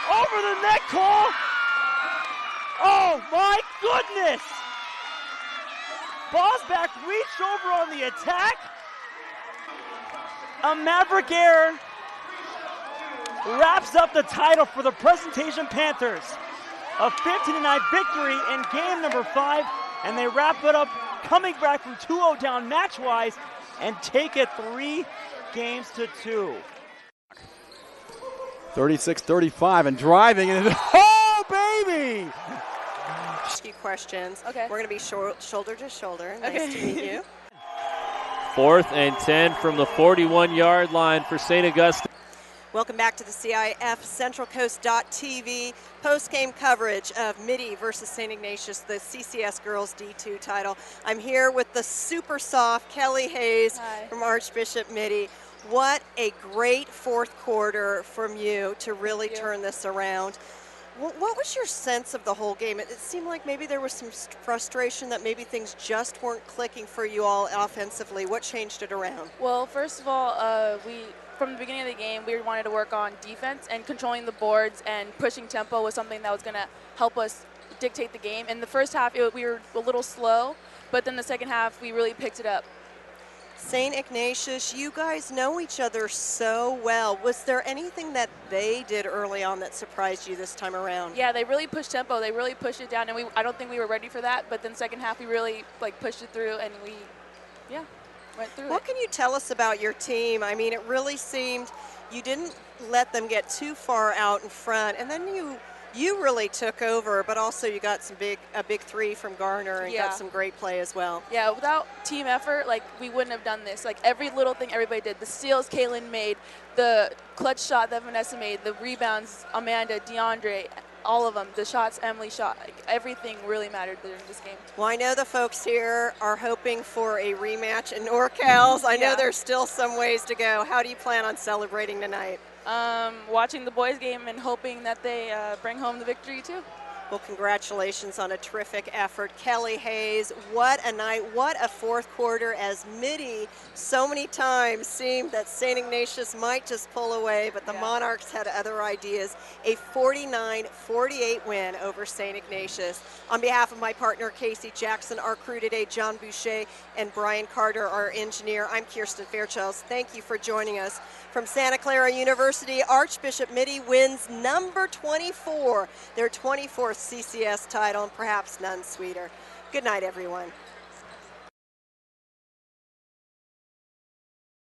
over the neck call. Oh my goodness! Bosback reached over on the attack. A Maverick error wraps up the title for the Presentation Panthers. A 15-9 victory in game number 5, and they wrap it up coming back from 2-0 down match-wise and take it 3-2. 36-35 and driving, and oh, baby! Ask you questions. Okay. We're going to be shoulder to shoulder. Nice Okay. to meet you. 4th and 10 from the 41-yard line for St. Augustine. Welcome back to the CIF-Central Coast.tv post-game coverage of Mitty versus St. Ignatius, the CCS Girls D2 title. I'm here with the super soft Kelly Hayes from Archbishop Mitty. What a great fourth quarter from you to really turn this around. What was your sense of the whole game? It seemed like maybe there was some frustration that maybe things just weren't clicking for you all offensively. What changed it around? Well, first of all, from the beginning of the game, we wanted to work on defense, and controlling the boards and pushing tempo was something that was going to help us dictate the game. In the first half, we were a little slow, but then the second half, we really picked it up. St. Ignatius, you guys know each other so well. Was there anything that they did early on that surprised you this time around? Yeah, they really pushed tempo. They really pushed it down, and I don't think we were ready for that. But then second half, we really pushed it through, and we went through What can you tell us about your team? I mean, it really seemed you didn't let them get too far out in front, and then you really took over, but also you got a big 3 from Garner and got some great play as well. Yeah, without team effort, we wouldn't have done this. Every little thing everybody did, the steals Kaylin made, the clutch shot that Vanessa made, the rebounds Amanda, DeAndre, all of them, the shots Emily shot, everything really mattered during this game. Well, I know the folks here are hoping for a rematch in NorCals. I know there's still some ways to go. How do you plan on celebrating tonight? Watching the boys' game and hoping that they bring home the victory too. Well, congratulations on a terrific effort. Kelly Hayes, what a night, what a fourth quarter, as Mitty so many times seemed that St. Ignatius might just pull away, but the Monarchs had other ideas. A 49-48 win over St. Ignatius. On behalf of my partner, Casey Jackson, our crew today, John Boucher and Brian Carter, our engineer, I'm Kirsten Fairchilds. Thank you for joining us. From Santa Clara University, Archbishop Mitty wins number 24, their 24th CCS title, and perhaps none sweeter. Good night, everyone.